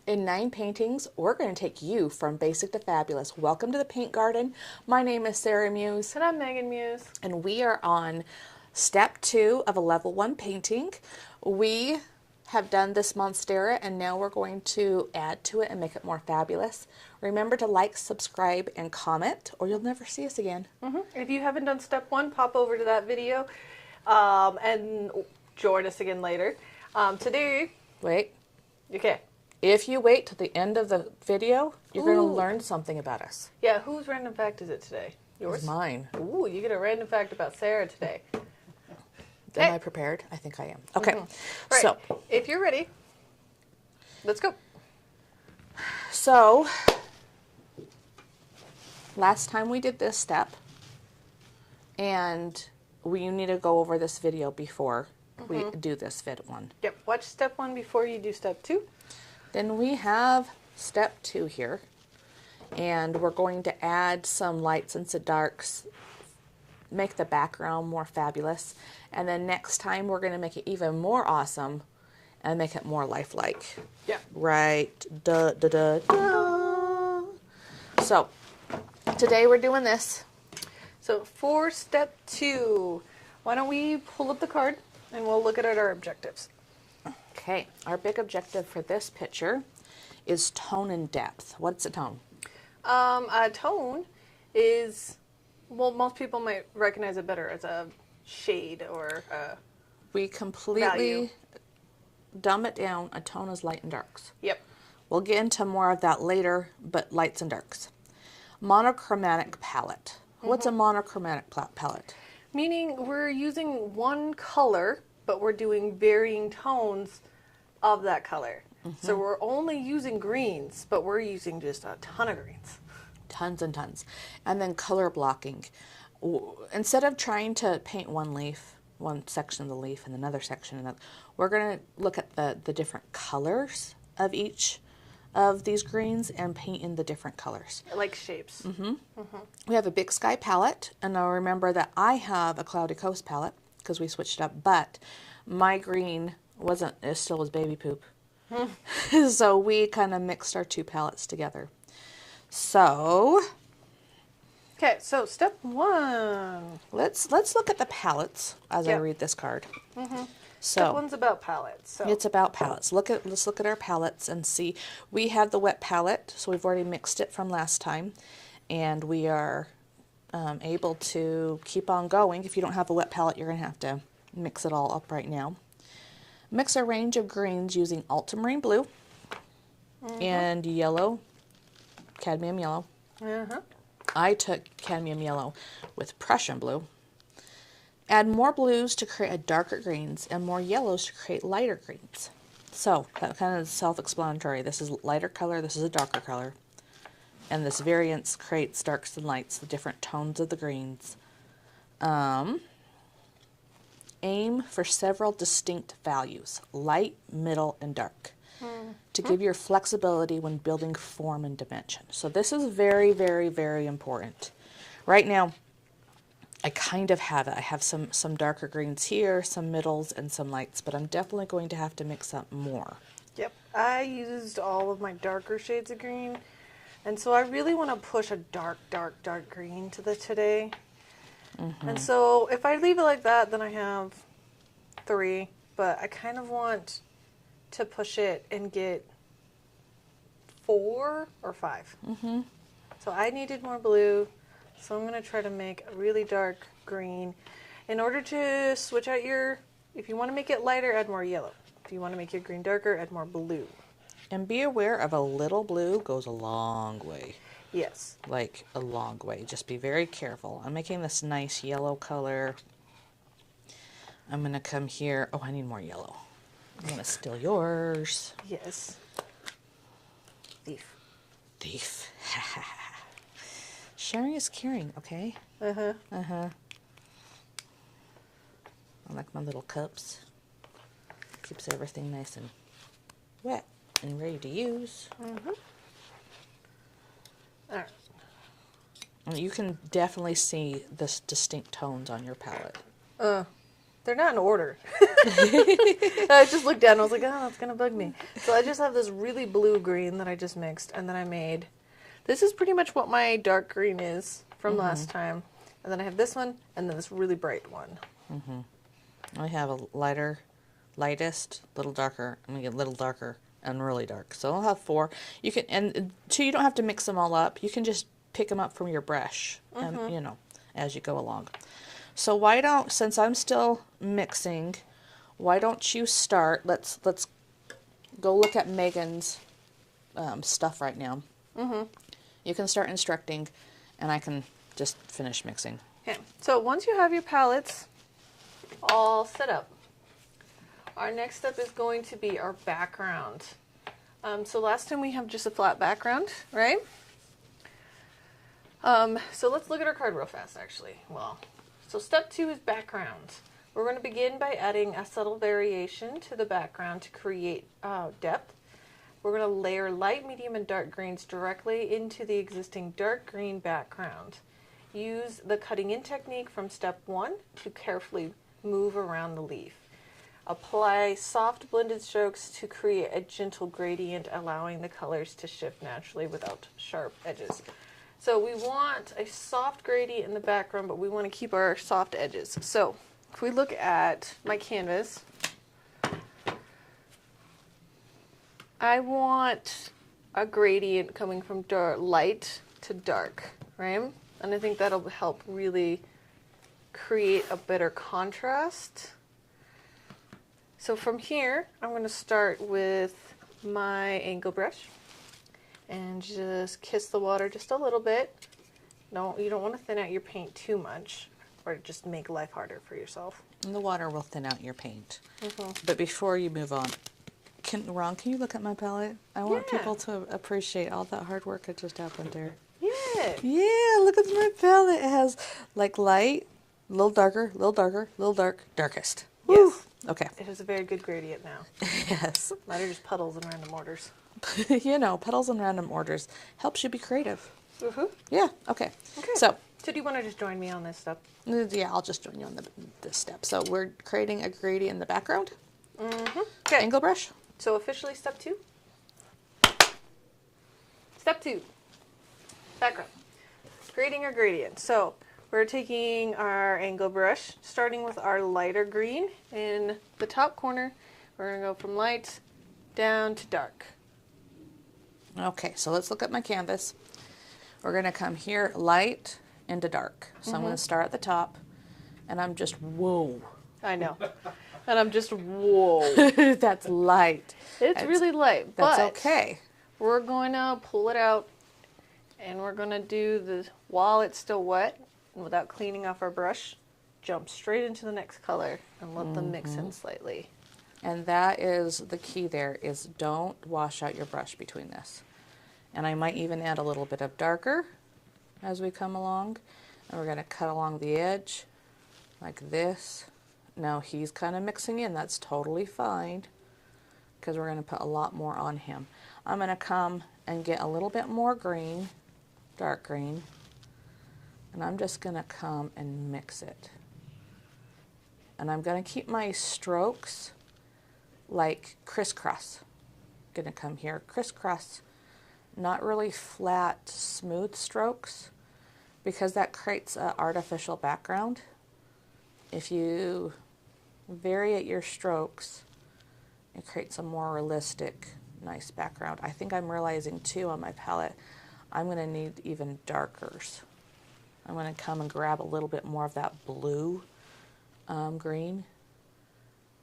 In 9 paintings, we're going to take you from basic to fabulous. Welcome to the Paint Garden. My name is Sarah Muse. And I'm Megan Muse. And we are on step 2 of a level 1 painting. We have done this Monstera and now we're going to add to it and make it more fabulous. Remember to like, subscribe, and comment or you'll never see us again. If you haven't done step 1, pop over to that video and join us again later. Today... Wait. Okay. If you wait till the end of the video, you're going to learn something about us. Yeah, whose random fact is it today? Yours? It's mine. Ooh, you get a random fact about Sarah today. Am I prepared? I think I am. Okay. Right. So, if you're ready, let's go. So, last time we did this step, and we need to go over this video before we do this one. Yep, watch step 1 before you do step 2. Then we have step 2 here, and we're going to add some lights and some darks, make the background more fabulous, and then next time we're going to make it even more awesome and make it more lifelike. Yeah. Right. Duh, duh, duh, duh. So, today we're doing this. So for step 2, why don't we pull up the card and we'll look at our objectives. Okay, our big objective for this picture is tone and depth. What's a tone? A tone is, well, most people might recognize it better as a shade or a We completely value. dumb it down. A tone is light and darks. Yep. We'll get into more of that later, but lights and darks. Monochromatic palette. What's a monochromatic palette? Meaning we're using one color, but we're doing varying tones of that color. So we're only using greens, but we're using just a ton of greens. Tons and tons. And then color blocking. Instead of trying to paint one leaf, one section of the leaf and another section, and we're going to look at the different colors of each of these greens and paint in the different colors. Like shapes. We have a Big Sky palette, and now remember that I have a Cloudy Coast palette because we switched up, but my green it still was baby poop. So we kind of mixed our 2 palettes together. So, Okay, so step 1. let's look at the palettes as I Yep. read this card. Step So, 1's about palettes. So it's about palettes. Let's look at our palettes and see. We have the wet palette, so we've already mixed it from last time, and we are able to keep on going. If you don't have a wet palette, you're going to have to mix it all up right now. Mix a range of greens using Ultramarine Blue and yellow, Cadmium Yellow. I took Cadmium Yellow with Prussian Blue. Add more blues to create a darker greens and more yellows to create lighter greens. So, that kind of self-explanatory. This is lighter color, this is a darker color. And this variance creates darks and lights, the different tones of the greens. Aim for several distinct values, light, middle, and dark, to give your flexibility when building form and dimension. So this is very, very, very important. Right now, I kind of have it. I have some darker greens here, some middles, and some lights, but I'm definitely going to have to mix up more. Yep, I used all of my darker shades of green, and so I really want to push a dark, dark, dark green to today. And so if I leave it like that, then I have 3, but I kind of want to push it and get 4 or 5. So I needed more blue, so I'm going to try to make a really dark green. In order to switch out if you want to make it lighter, add more yellow. If you want to make your green darker, add more blue. And be aware of a little blue goes a long way. Yes. Like a long way. Just be very careful. I'm making this nice yellow color. I'm going to come here. Oh, I need more yellow. I'm going to steal yours. Yes. Thief. Thief. Sharing is caring, okay? I like my little cups. Keeps everything nice and wet and ready to use. All right. And you can definitely see the distinct tones on your palette. They're not in order. I just looked down and I was like, oh, that's going to bug me. So I just have this really blue green that I just mixed, and then I made, this is pretty much what my dark green is from last time. And then I have this one, and then this really bright one. I have a lightest, little darker, and get a little darker, and really dark. So I'll have 4. You can, and 2, you don't have to mix them all up. You can just pick them up from your brush, and you know, as you go along. So why don't, since I'm still mixing, why don't you start? Let's go look at Megan's stuff right now. You can start instructing, and I can just finish mixing. Okay, so once you have your palettes all set up, our next step is going to be our background. So last time we have just a flat background, right? So let's look at our card real fast, actually. Well, so step 2 is background. We're going to begin by adding a subtle variation to the background to create depth. We're going to layer light, medium, and dark greens directly into the existing dark green background. Use the cutting in technique from step 1 to carefully move around the leaf. Apply soft blended strokes to create a gentle gradient, allowing the colors to shift naturally without sharp edges. So we want a soft gradient in the background, but we want to keep our soft edges. So if we look at my canvas, I want a gradient coming from light to dark, right? And I think that'll help really create a better contrast. So from here, I'm going to start with my angle brush and just kiss the water just a little bit. No, you don't want to thin out your paint too much or just make life harder for yourself. And the water will thin out your paint. But before you move on, Ron, can you look at my palette? I want people to appreciate all that hard work that just happened there. Yeah. Yeah, look at my palette. It has like light, a little darker, a little darker, a little dark, darkest. Yes. Woo. Okay. It has a very good gradient now. Yes. Mine are just puddles and random orders. You know, petals and random orders helps you be creative. Yeah, okay. So do you want to just join me on this step? Yeah, I'll just join you on this step. So we're creating a gradient in the background. Okay. Angle brush. So officially step 2. Step 2. Background. Creating our gradient. So we're taking our angle brush, starting with our lighter green in the top corner. We're going to go from light down to dark. Okay, so let's look at my canvas. We're going to come here, light into dark. So I'm going to start at the top, and I'm just, whoa. I know. And I'm just, whoa. That's light. It's really light, That's but okay. we're going to pull it out, and we're going to do this while it's still wet, and without cleaning off our brush, jump straight into the next color and let them mix in slightly. And that is the key there, is don't wash out your brush between this. And I might even add a little bit of darker as we come along. And we're going to cut along the edge like this. Now he's kind of mixing in. That's totally fine because we're going to put a lot more on him. I'm going to come and get a little bit more green, dark green. And I'm just going to come and mix it. And I'm going to keep my strokes like crisscross. Gonna come here, crisscross, not really flat, smooth strokes, because that creates an artificial background. If you vary at your strokes, it creates a more realistic, nice background. I think I'm realizing too on my palette, I'm gonna need even darkers. I'm gonna come and grab a little bit more of that blue green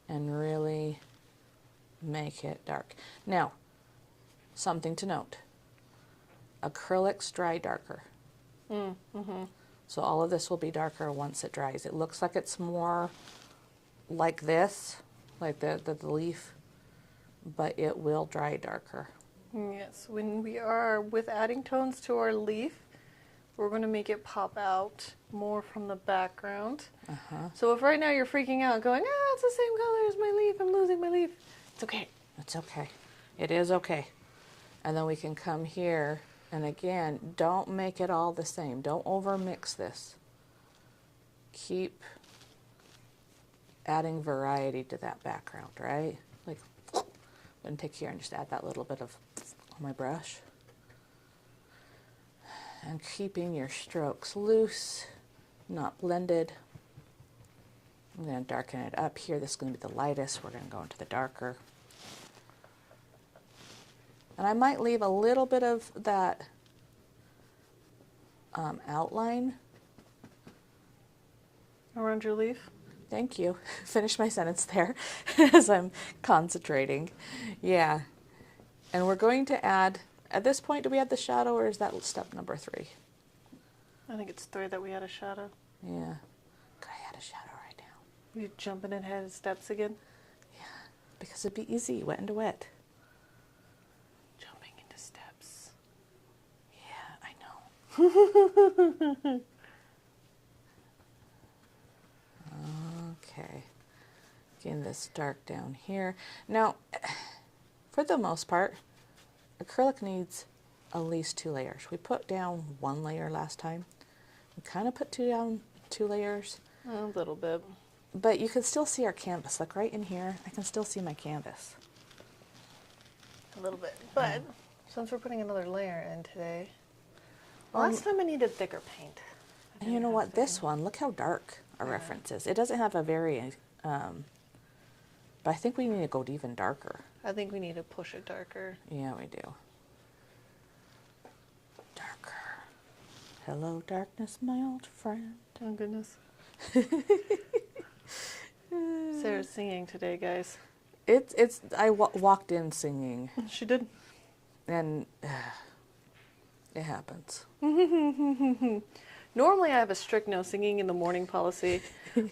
and really make it dark. Now, something to note. Acrylics dry darker. So all of this will be darker once it dries. It looks like it's more like this, like the leaf, but it will dry darker. Yes, when we are with adding tones to our leaf, we're going to make it pop out more from the background. So if right now you're freaking out going, it's the same color as my leaf, I'm losing my leaf. It's okay. It's okay. It is okay. And then we can come here, and again, don't make it all the same. Don't over mix this. Keep adding variety to that background, right? Like, I'm going to take here and just add that little bit of on my brush. And keeping your strokes loose, not blended. I'm going to darken it up here. This is going to be the lightest. We're going to go into the darker. And I might leave a little bit of that outline. Around your leaf? Thank you. Finish my sentence there as I'm concentrating. Yeah. And we're going to add, at this point, do we add the shadow or is that step number 3? I think it's 3 that we had a shadow. Yeah. Could I add a shadow right now? You jumping ahead of steps again? Yeah. Because it'd be easy, wet into wet. Jumping into steps. Yeah, I know. Okay. Getting this dark down here. Now, for the most part, acrylic needs at least 2 layers. We put down 1 layer last time. We kind of put 2 layers. A little bit. But you can still see our canvas. Like right in here, I can still see my canvas. A little bit. But since we're putting another layer in today, last time I needed thicker paint. And you know what? This one, look how dark our reference is. It doesn't have a very, but I think we need to go even darker. I think we need to push it darker. Yeah, we do. Darker. Hello, darkness, my old friend. Oh, goodness. Sarah's singing today, guys. I walked in singing. She did. And it happens. Normally I have a strict no singing in the morning policy,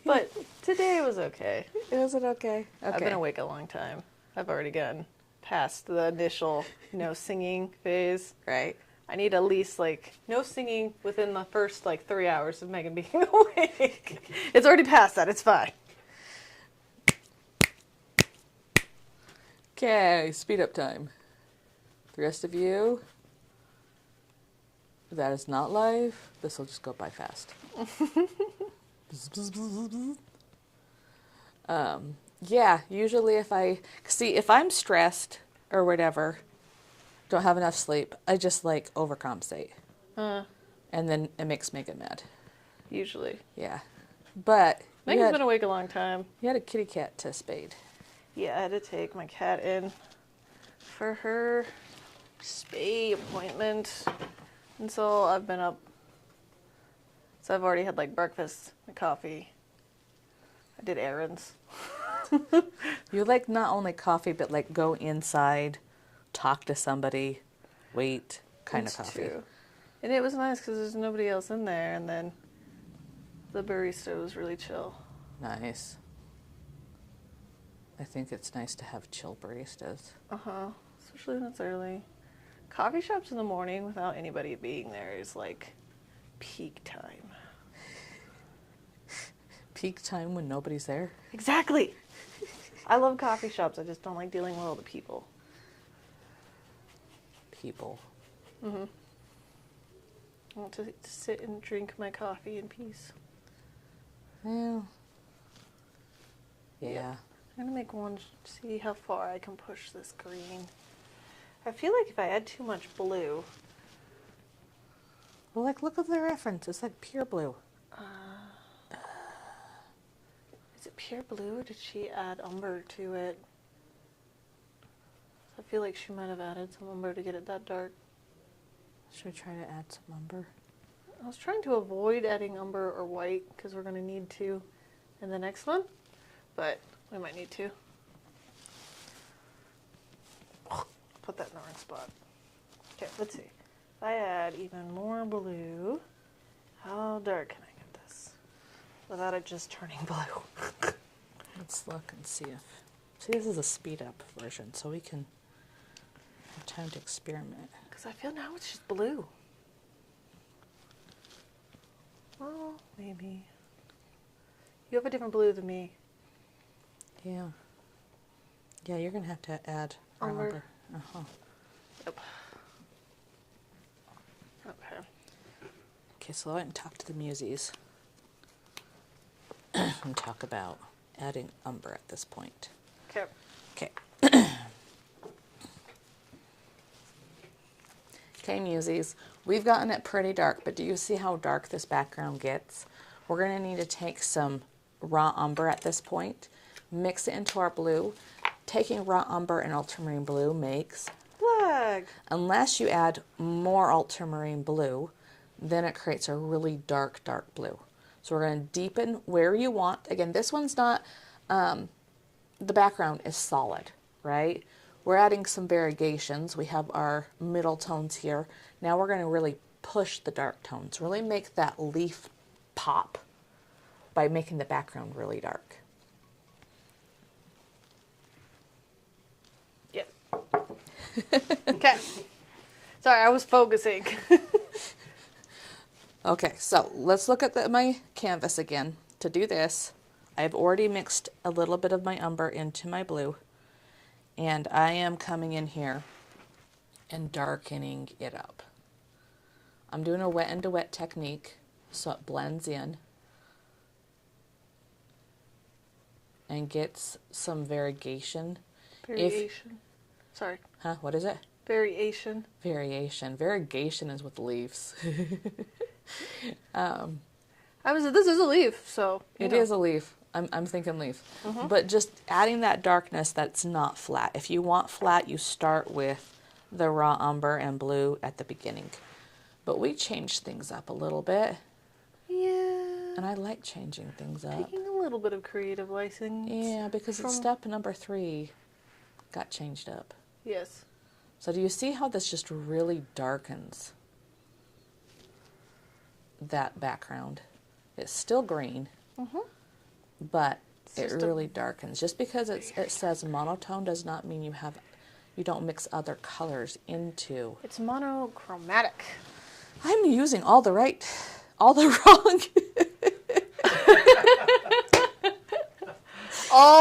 but today was okay. Was it okay? Okay. I've been awake a long time. I've already gotten past the initial no singing phase. Right. I need at least no singing within the first 3 hours of Megan being awake. It's already past that. It's fine. Okay, speed up time. The rest of you, that is not live. This will just go by fast. Yeah, usually if I'm stressed or whatever, don't have enough sleep, I just overcompensate. And then it makes Megan mad. Usually. Yeah. But Megan's been awake a long time. You had a kitty cat to spade. Yeah, I had to take my cat in for her spay appointment. And so I've been up. So I've already had breakfast and coffee. I did errands. You not only coffee, but go inside, talk to somebody, wait, kind of coffee. True. And it was nice because there's nobody else in there. And then the barista was really chill. Nice. I think it's nice to have chill baristas. Uh-huh. Especially when it's early. Coffee shops in the morning without anybody being there is peak time. Peak time when nobody's there? Exactly. I love coffee shops. I just don't like dealing with all the people. People. Mm-hmm. I want to sit and drink my coffee in peace. Well, yeah. I'm going to make one, see how far I can push this green. I feel like if I add too much blue... Well, look at the reference. It's pure blue. Is it pure blue or did she add umber to it? I feel like she might have added some umber to get it that dark. Should I try to add some umber? I was trying to avoid adding umber or white because we're going to need to in the next one, but we might need to. Put that in the wrong spot. Okay, let's see. If I add even more blue, how dark can I get this without it just turning blue? Let's look and see if... See, this is a speed up version, so we can have time to experiment. Because I feel now it's just blue. Well, maybe. You have a different blue than me. Yeah. Yeah, you're going to have to add umber. Uh-huh. Yep. Okay. Okay, so I went and talked to the Muses and talk about adding umber at this point. Okay. Okay. Okay, Musies, we've gotten it pretty dark, but do you see how dark this background gets? We're going to need to take some raw umber at this point, mix it into our blue. Taking raw umber and ultramarine blue makes Black. Unless you add more ultramarine blue, then it creates a really dark, dark blue. So we're going to deepen where you want. Again, this one's not, the background is solid, right? We're adding some variegations. We have our middle tones here. Now we're going to really push the dark tones, really make that leaf pop by making the background really dark. Yep. Okay. Sorry, I was focusing. Okay, so let's look at my canvas again. To do this, I've already mixed a little bit of my umber into my blue, and I am coming in here and darkening it up. I'm doing a wet into wet technique so it blends in and gets some variegation. Variation. Sorry. Huh? What is it? Variation. Variation. Variegation is with leaves. This is a leaf, so. It is a leaf. I'm thinking leaf. But just adding that darkness that's not flat. If you want flat, you start with the raw umber and blue at the beginning. But we changed things up a little bit. Yeah. And I like changing things up. Taking a little bit of creative license. Yeah, because it's step number 3 got changed up. Yes. So do you see how this just really darkens that background? It's still green, but it really darkens. Just because it says monotone does not mean you don't mix other colors into. It's monochromatic. I'm using all the wrong. All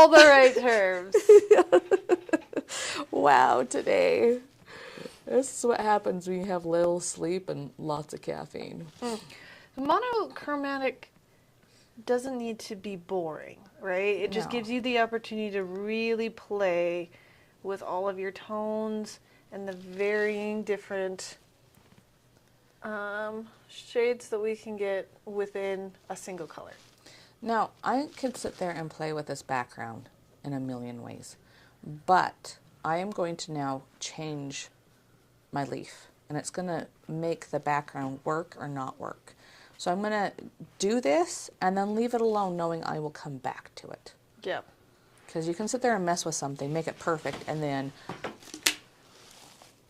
the right terms. Wow, today. This is what happens when you have little sleep and lots of caffeine. Monochromatic doesn't need to be boring, right? It just gives you the opportunity to really play with all of your tones and the varying different shades that we can get within a single color. Now, I could sit there and play with this background in a million ways, but I am going to now change my leaf, and it's going to make the background work or not work. So I'm going to do this and then leave it alone, knowing I will come back to it. Yep. Because you can sit there and mess with something, make it perfect, and then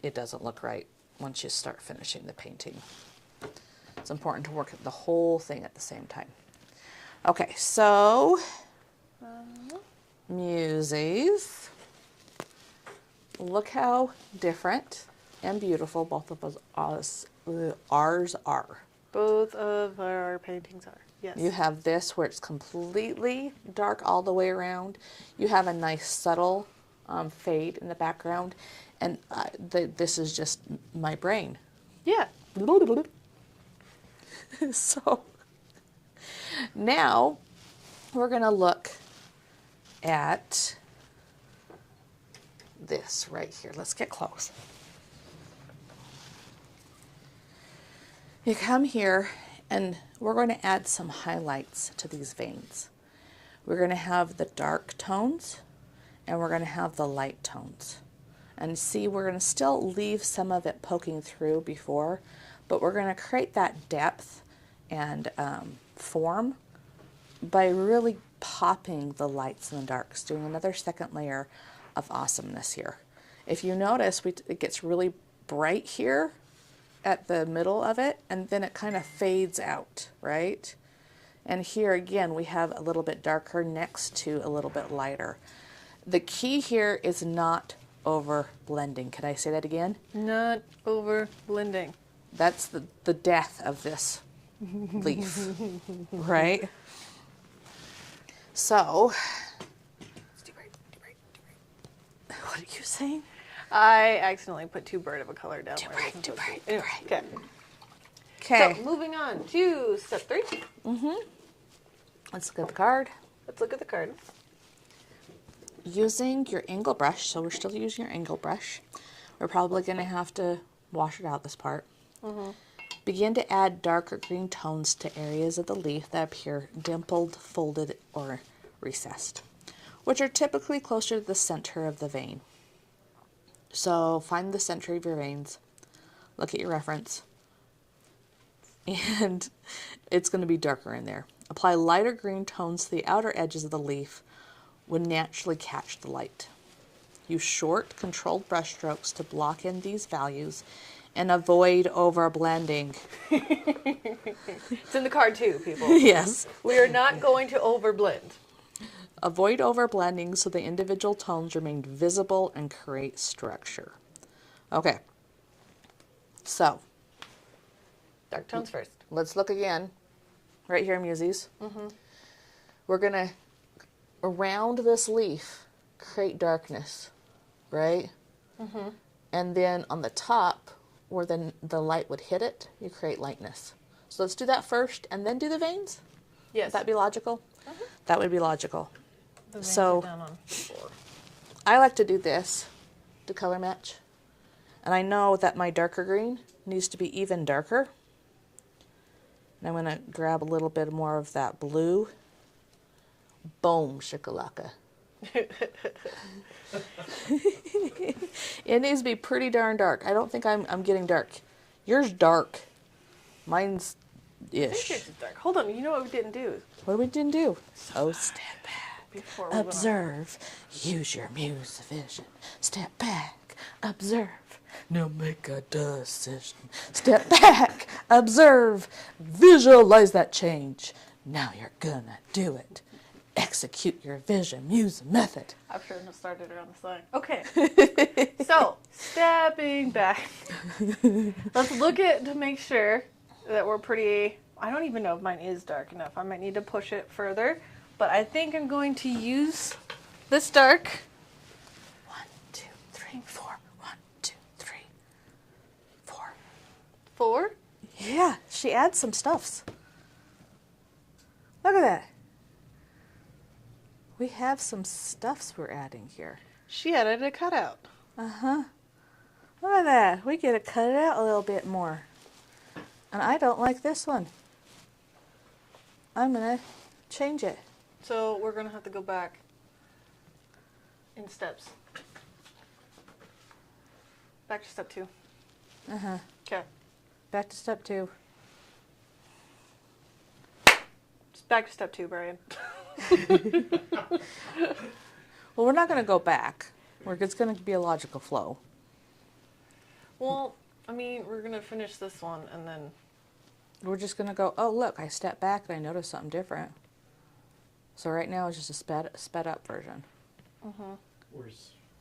it doesn't look right once you start finishing the painting. It's important to work the whole thing at the same time. Okay, so Muses, look how different and beautiful both of ours are. Both of our paintings are, yes. You have this where it's completely dark all the way around. You have a nice subtle fade in the background, and this is just my brain. Yeah. So now we're going to look at this right here. Let's get close. You come here and we're going to add some highlights to these veins. We're going to have the dark tones and we're going to have the light tones. And see, we're going to still leave some of it poking through before, but we're going to create that depth and form by really popping the lights and the darks, doing another second layer of awesomeness here. If you notice, it gets really bright here at the middle of it, and then it kind of fades out, right? And here again, we have a little bit darker next to a little bit lighter. The key here is not over blending. Can I say that again? Not over blending. That's the death of this leaf, right? So, what are you saying? I accidentally put too bright of a color down. Too bright. Anyway, okay. Okay. So, moving on to step 3. Let's look at the card. Let's look at the card. using your angle brush, so we're still using your angle brush. We're probably going to have to wash it out, this part. Begin to add darker green tones to areas of the leaf that appear dimpled, folded, or recessed, which are typically closer to the center of the vein. So find the center of your veins, look at your reference, and it's going to be darker in there. Apply lighter green tones to the outer edges of the leaf would naturally catch the light. Use short, controlled brush strokes to block in these values and avoid overblending. It's in the card too, people. Yes. We are not going to overblend. Avoid overblending so the individual tones remain visible and create structure. Okay. So, Dark tones first. let's look again. Right here, Musies. We're going to, around this leaf, create darkness, right? And then on the top, where the light would hit it, you create lightness. So let's do that first and then do the veins? Yes. Would that be logical? That would be logical. The veins So- are down on 4. I like to do this to color match. And I know that my darker green needs to be even darker. And I'm going to grab a little bit more of that blue. Boom, shakalaka. It needs to be pretty darn dark. I don't think I'm getting dark. Yours dark. Mine's I think ish. yours is dark. Hold on, you know what we didn't do? What did we do? So step back. Before we went on. Observe. Use your muse vision. Step back. Observe. Now make a decision. Step back. Observe. Visualize that change. Now you're gonna do it. Execute your vision. Muse method. I'm sure it started around the sign. Okay. So, stepping back. Let's look at to make sure that we're pretty. I don't even know if mine is dark enough. I might need to push it further. But I think I'm going to use this dark. 1, 2, 3, 4. 1, 2, 3, 4. 4. Yeah, she adds some stuffs. Look at that. We have some stuffs we're adding here. She added a cutout. Uh-huh. Look at that. We get to cut it out a little bit more. And I don't like this one. I'm going to change it. So we're going to have to go back in steps. Back to step 2. Uh-huh. Okay. Back to step 2. Just back to step 2, Brian. Well, we're not going to go back. It's going to be a logical flow. Well, I mean, we're going to finish this one and then... We're just going to go, oh, look, I stepped back and I noticed something different. So right now it's just a sped up version. We're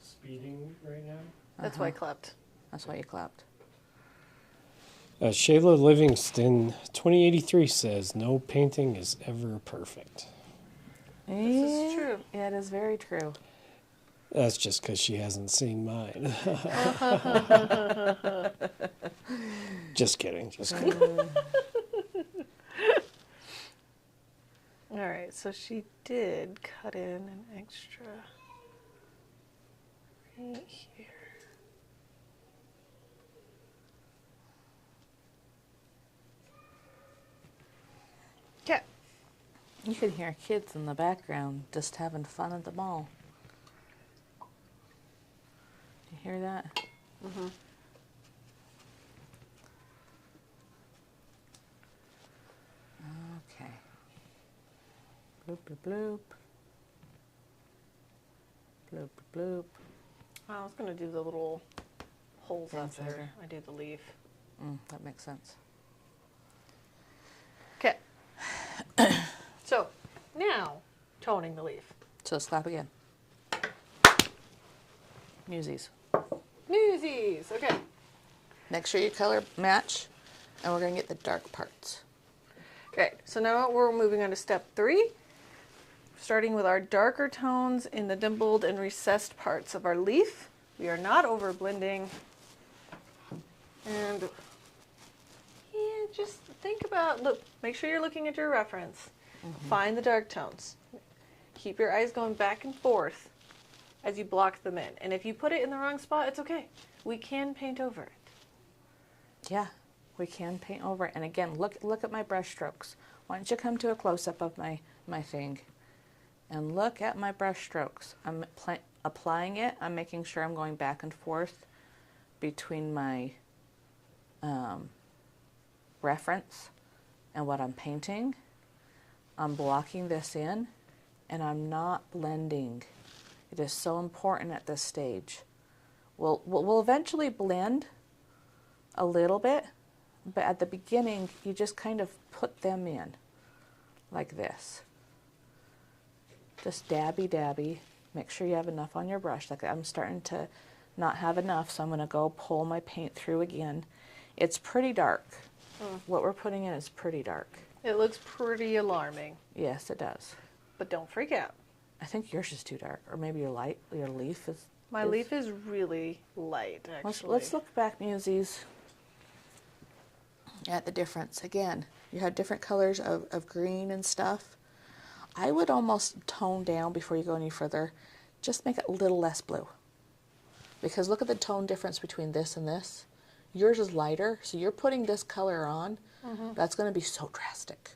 speeding right now. That's why I clapped. That's why you clapped. Shayla Livingston, 2083 says, no painting is ever perfect. This is true. Yeah, it is very true. That's just because she hasn't seen mine. Just kidding. Just kidding. All right, so she did cut in an extra right here. Okay. You can hear kids in the background just having fun at the mall. You hear that? Mm-hmm. Okay. Bloop, bloop, bloop. Bloop, bloop, bloop. I was going to do the little holes That's after later. I do the leaf. That makes sense. Okay. So, now, toning the leaf. So let's clap again. Musies. Newsies! Okay. Make sure you color match, and we're going to get the dark parts. Okay, so now we're moving on to step 3. Starting with our darker tones in the dimpled and recessed parts of our leaf. We are not over blending. And yeah, just think about, look, make sure you're looking at your reference. Find the dark tones. Keep your eyes going back and forth. as you block them in. And if you put it in the wrong spot, it's okay. We can paint over it. Yeah, we can paint over it. And again, look at my brush strokes. Why don't you come to a close-up of my thing and look at my brush strokes. I'm applying it. I'm making sure I'm going back and forth between my reference and what I'm painting. I'm blocking this in, and I'm not blending. It is so important at this stage. We'll eventually blend a little bit, but at the beginning, you just kind of put them in like this. Just dabby. Make sure you have enough on your brush. Like I'm starting to not have enough, so I'm going to go pull my paint through again. It's pretty dark. What we're putting in is pretty dark. It looks pretty alarming. Yes, it does. But don't freak out. I think yours is too dark, or maybe your leaf is. My leaf is really light, actually. Let's look back, Musies, at the difference. Again, you have different colors of green and stuff. I would almost tone down before you go any further. Just make it a little less blue. Because look at the tone difference between this and this. Yours is lighter, so you're putting this color on. That's going to be so drastic.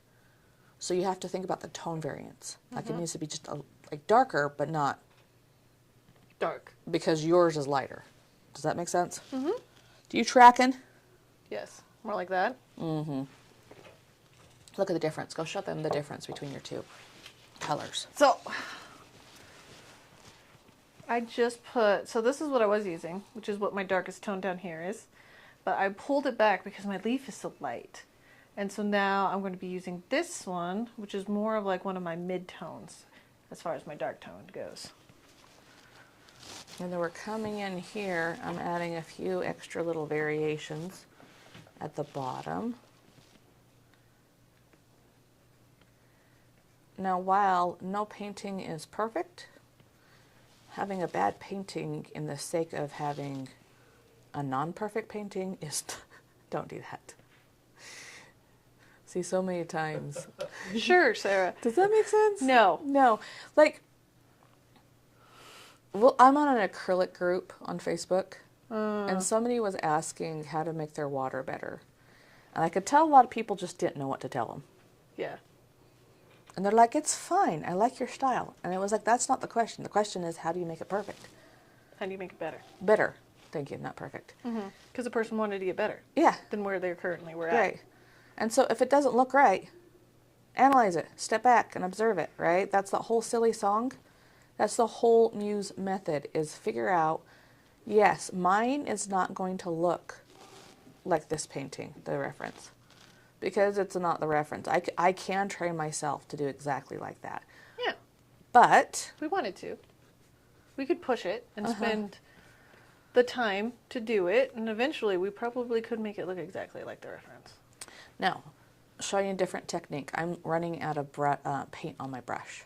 So you have to think about the tone variance. Like it needs to be just like darker, but not dark. Because yours is lighter. Does that make sense? Do you tracking? Yes. More like that? Look at the difference. Go show them the difference between your two colors. So, I just put, so this is what I was using, which is what my darkest tone down here is. But I pulled it back because my leaf is so light. And so now I'm going to be using this one, which is more of like one of my mid-tones as far as my dark tone goes. And then we're coming in here. I'm adding a few extra little variations at the bottom. Now, while no painting is perfect, having a bad painting in the sake of having a non-perfect painting is, don't do that. See, so many times. Sure, Sarah. Does that make sense? No. No. Like, well, I'm on an acrylic group on Facebook, and somebody was asking how to make their water better. And I could tell a lot of people just didn't know what to tell them. Yeah. And they're like, it's fine. I like your style. And it was like, that's not the question. The question is, how do you make it perfect? How do you make it better? Better. Thank you, not perfect. Because the person wanted to get better. Yeah. Than where they currently were at. Right. And so if it doesn't look right, analyze it. Step back and observe it, right? That's the whole silly song. That's the whole Muse method, is figure out, yes, mine is not going to look like this painting, the reference. Because it's not the reference. I can train myself to do exactly like that. Yeah. But If we wanted to. We could push it and spend the time to do it, and eventually we probably could make it look exactly like the reference. now, show you a different technique. I'm running out of paint on my brush.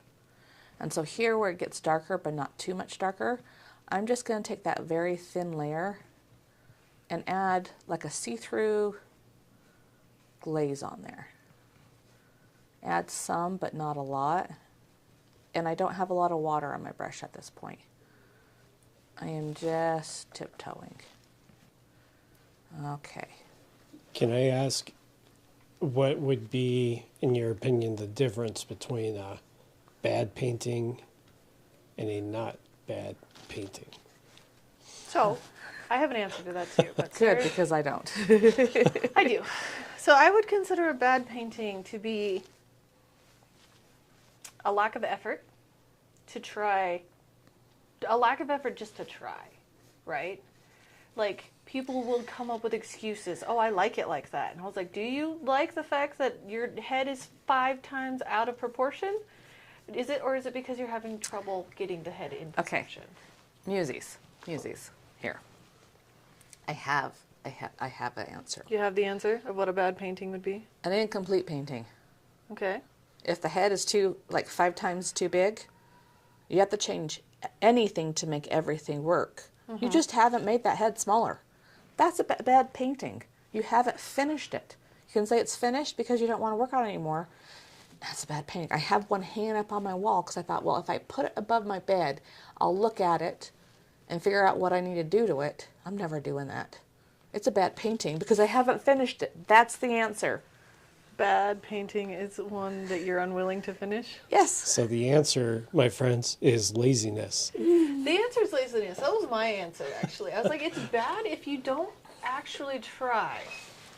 And so here where it gets darker, but not too much darker, I'm just going to take that very thin layer and add like a see-through glaze on there. Add some, but not a lot. And I don't have a lot of water on my brush at this point. I am just tiptoeing. Okay. Can I ask, what would be, in your opinion, the difference between a bad painting and a not bad painting? So, I have an answer to that too. But Good, Sarah- because I don't. I do. So I would consider a bad painting to be a lack of effort to try, a lack of effort just to try, right? Like, people will come up with excuses. Oh, I like it like that. And I was like, do you like the fact that your head is 5 times out of proportion? Is it, or is it because you're having trouble getting the head in Okay. proportion? Musies. Here. I have an answer. Do you have the answer of what a bad painting would be? An incomplete painting. Okay. If the head is like 5 times too big, you have to change anything to make everything work. You just haven't made that head smaller. That's a bad painting. You haven't finished it. You can say it's finished because you don't want to work on it anymore. that's a bad painting. I have one hanging up on my wall because I thought, well, if I put it above my bed, I'll look at it and figure out what I need to do to it. I'm never doing that. It's a bad painting because I haven't finished it. That's the answer. Bad painting is one that you're unwilling to finish? Yes. So the answer, my friends, is laziness. The answer is laziness. That was my answer, actually. I was like, it's bad if you don't actually try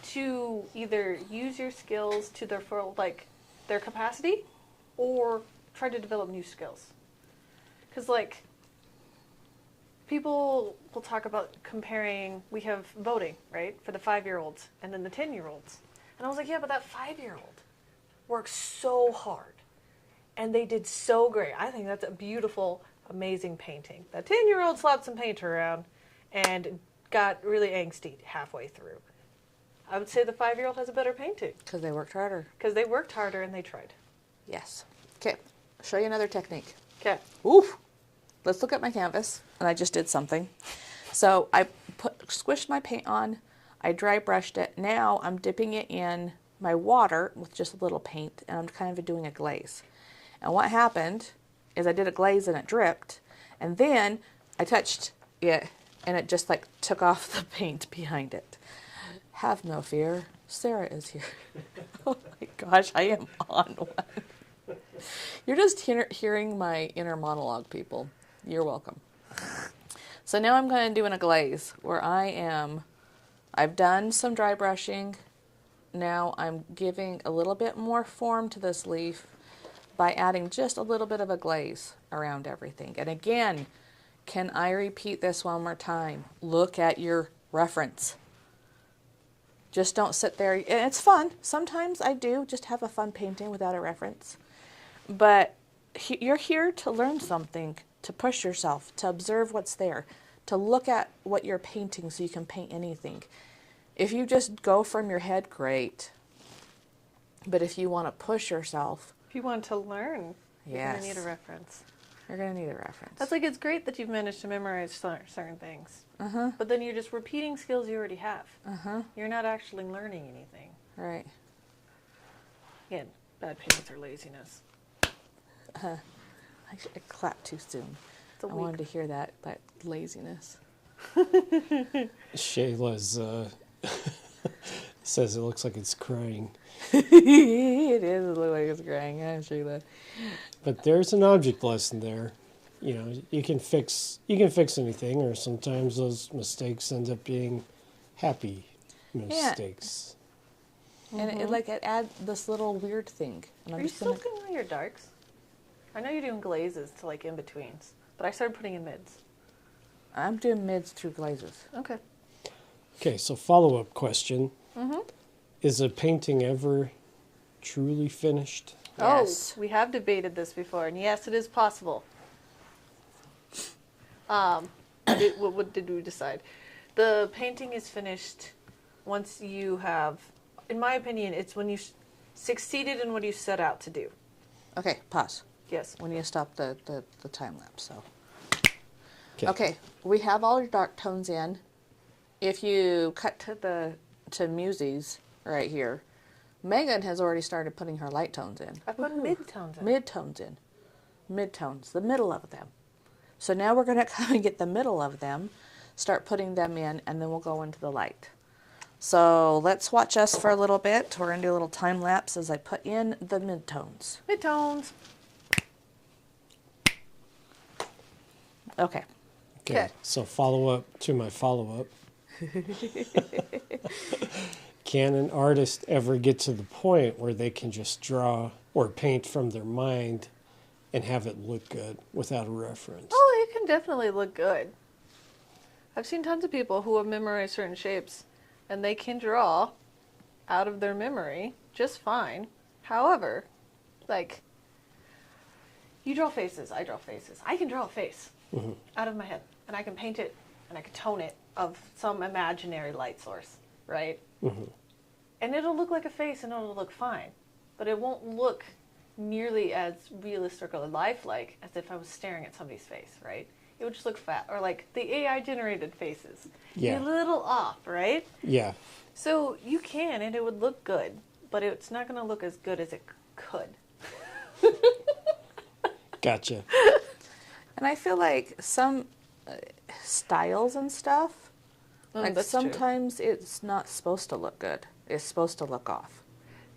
to either use your skills to their full, like, their capacity, or try to develop new skills. Because, like, people will talk about comparing, we have voting, right, for the 5-year-olds and then the 10-year-olds. And I was like, yeah, but that 5-year-old worked so hard. And they did so great. I think that's a beautiful, amazing painting. That 10-year-old slapped some paint around and got really angsty halfway through. I would say the 5-year-old has a better painting. Because they worked harder. Because they worked harder and they tried. Yes. Okay. Show you another technique. Okay. Oof. Let's look at my canvas. And I just did something. So I squished my paint on. I dry brushed it. Now I'm dipping it in my water with just a little paint. And I'm kind of doing a glaze. And what happened is I did a glaze and it dripped. And then I touched it and it just like took off the paint behind it. Have no fear. Sarah is here. Oh my gosh, I am on one. You're just hearing my inner monologue, people. You're welcome. So now I'm going to do in a glaze where I've done some dry brushing. Now I'm giving a little bit more form to this leaf by adding just a little bit of a glaze around everything. And again, can I repeat this one more time? Look at your reference. Just don't sit there. And it's fun. Sometimes I do just have a fun painting without a reference. But you're here to learn something, to push yourself, to observe what's there, to look at what you're painting so you can paint anything. If you just go from your head, great. But if you want to push yourself. If you want to learn, you're Yes. going to need a reference. You're going to need a reference. That's like, it's great that you've managed to memorize certain things. Uh-huh. But then you're just repeating skills you already have. Uh-huh. You're not actually learning anything. Right. Again, bad paintings are laziness. I clapped too soon. It's a I weak. wanted to hear that laziness. Shayla's says it looks like it's crying. It is. It looks like it's crying. I'm sure that. But there's an object lesson there. You know, you can fix anything, or sometimes those mistakes end up being happy mistakes. And it adds this little weird thing. And Are you still doing all your darks? I know you're doing glazes to like in-betweens, but I started putting in mids. I'm doing mids through glazes. Okay. Okay, so follow-up question. Mm-hmm. Is a painting ever truly finished? Yes. Oh, we have debated this before, and yes, it is possible. What did we decide? The painting is finished once you have, in my opinion, it's when you succeeded in what you set out to do. Okay, pause. Yes. We need to stop the time lapse. So. Okay, we have all your dark tones in. If you cut to Muses right here, Megan has already started putting her light tones in. I put mid-tones in. Mid-tones in. Mid-tones, the middle of them. So now we're going to come and get the middle of them, start putting them in, and then we'll go into the light. So let's watch us for a little bit. We're going to do a little time lapse as I put in the mid-tones. Mid-tones. Okay. Okay, so follow-up to my follow-up. Can an artist ever get to the point where they can just draw or paint from their mind and have it look good without a reference? Oh, it can definitely look good. I've seen tons of people who have memorized certain shapes, and they can draw out of their memory just fine. However, like, you draw faces, I draw faces. I can draw a face out of my head, and I can paint it, and I can tone it of some imaginary light source, right? And it'll look like a face, and it'll look fine. But it won't look nearly as realistic or lifelike as if I was staring at somebody's face, right? It would just look fat. Or like the AI-generated faces. Yeah. Be a little off, right? Yeah. So you can, and it would look good, but it's not going to look as good as it could. Gotcha. And I feel like some styles and stuff, like that's true. sometimes it's not supposed to look good. It's supposed to look off.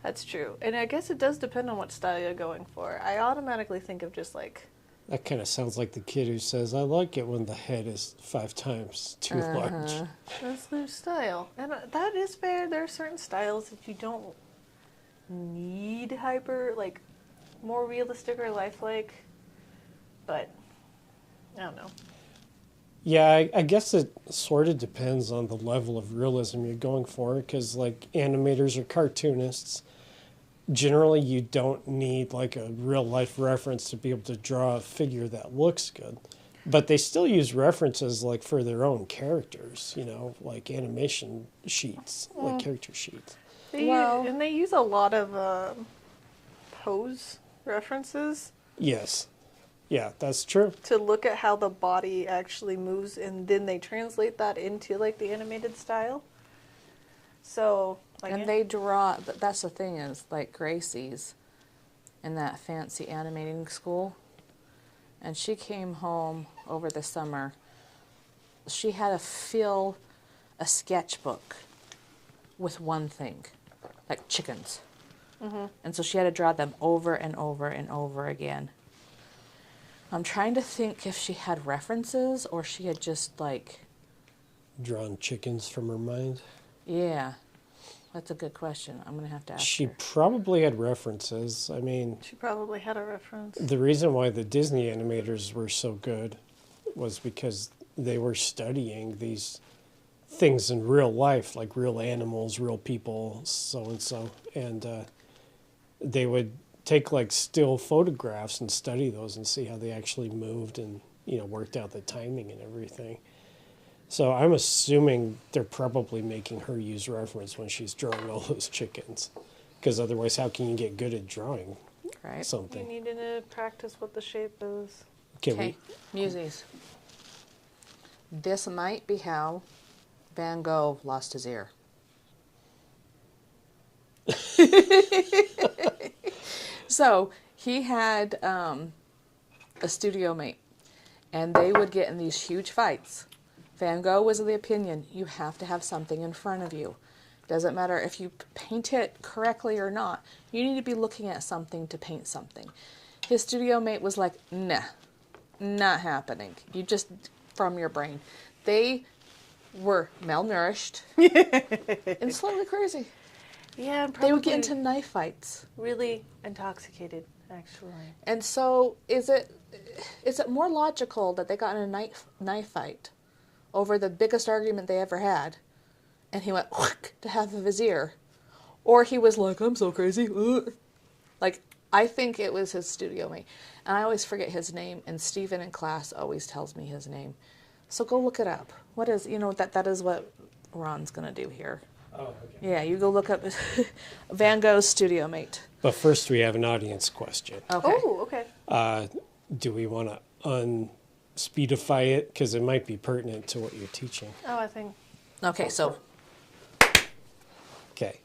That's true. And I guess it does depend on what style you're going for. I automatically think of just like, That kind of sounds like the kid who says, I like it when the head is 5 times too large. that's their style. And that is fair. There are certain styles that you don't need hyper, like, more realistic or lifelike. But, I don't know. Yeah, I guess it sort of depends on the level of realism you're going for, because like animators or cartoonists, generally you don't need like a real life reference to be able to draw a figure that looks good. But they still use references like for their own characters, you know, like animation sheets, like character sheets. And they use a lot of pose references Yes. Yeah, that's true. to look at how the body actually moves, and then they translate that into like the animated style. So, like, And they draw, that's the thing is, like Gracie's in that fancy animating school, and she came home over the summer. She had to fill a sketchbook with one thing, like chickens. And so she had to draw them over and over and over again. I'm trying to think if she had references or she had just like, Drawn chickens from her mind. yeah, that's a good question. I'm going to have to ask She her. probably had references. I mean, she probably had a reference. the reason why the Disney animators were so good was because they were studying these things in real life, like real animals, real people, so and so. And they would take like still photographs and study those and see how they actually moved and, you know, worked out the timing and everything. So I'm assuming they're probably making her use reference when she's drawing all those chickens. Because otherwise, how can you get good at drawing Right? You something? needed to practice what the shape is. Okay, Muses. This might be how Van Gogh lost his ear. So he had a studio mate, and they would get in these huge fights. Van Gogh was of the opinion you have to have something in front of you. Doesn't matter if you paint it correctly or not. You need to be looking at something to paint something. His studio mate was like, nah, not happening. You just, from your brain. They were malnourished and slowly crazy. Yeah, and They would get probably into knife fights. really intoxicated, actually. And so is it more logical that they got in a knife fight over the biggest argument they ever had, and he went to half of his ear, or he was like, I'm so crazy. Like, I think it was his studio mate. And I always forget his name, and Stephen in class always tells me his name. So go look it up. What is, that is what Ron's going to do here. Oh, okay. Yeah, you go look up Van Gogh's studio mate. But first, we have an audience question. Okay. Oh, okay. Do we want to unspeedify it? Because it might be pertinent to what you're teaching. Oh, I think. Okay, so Okay.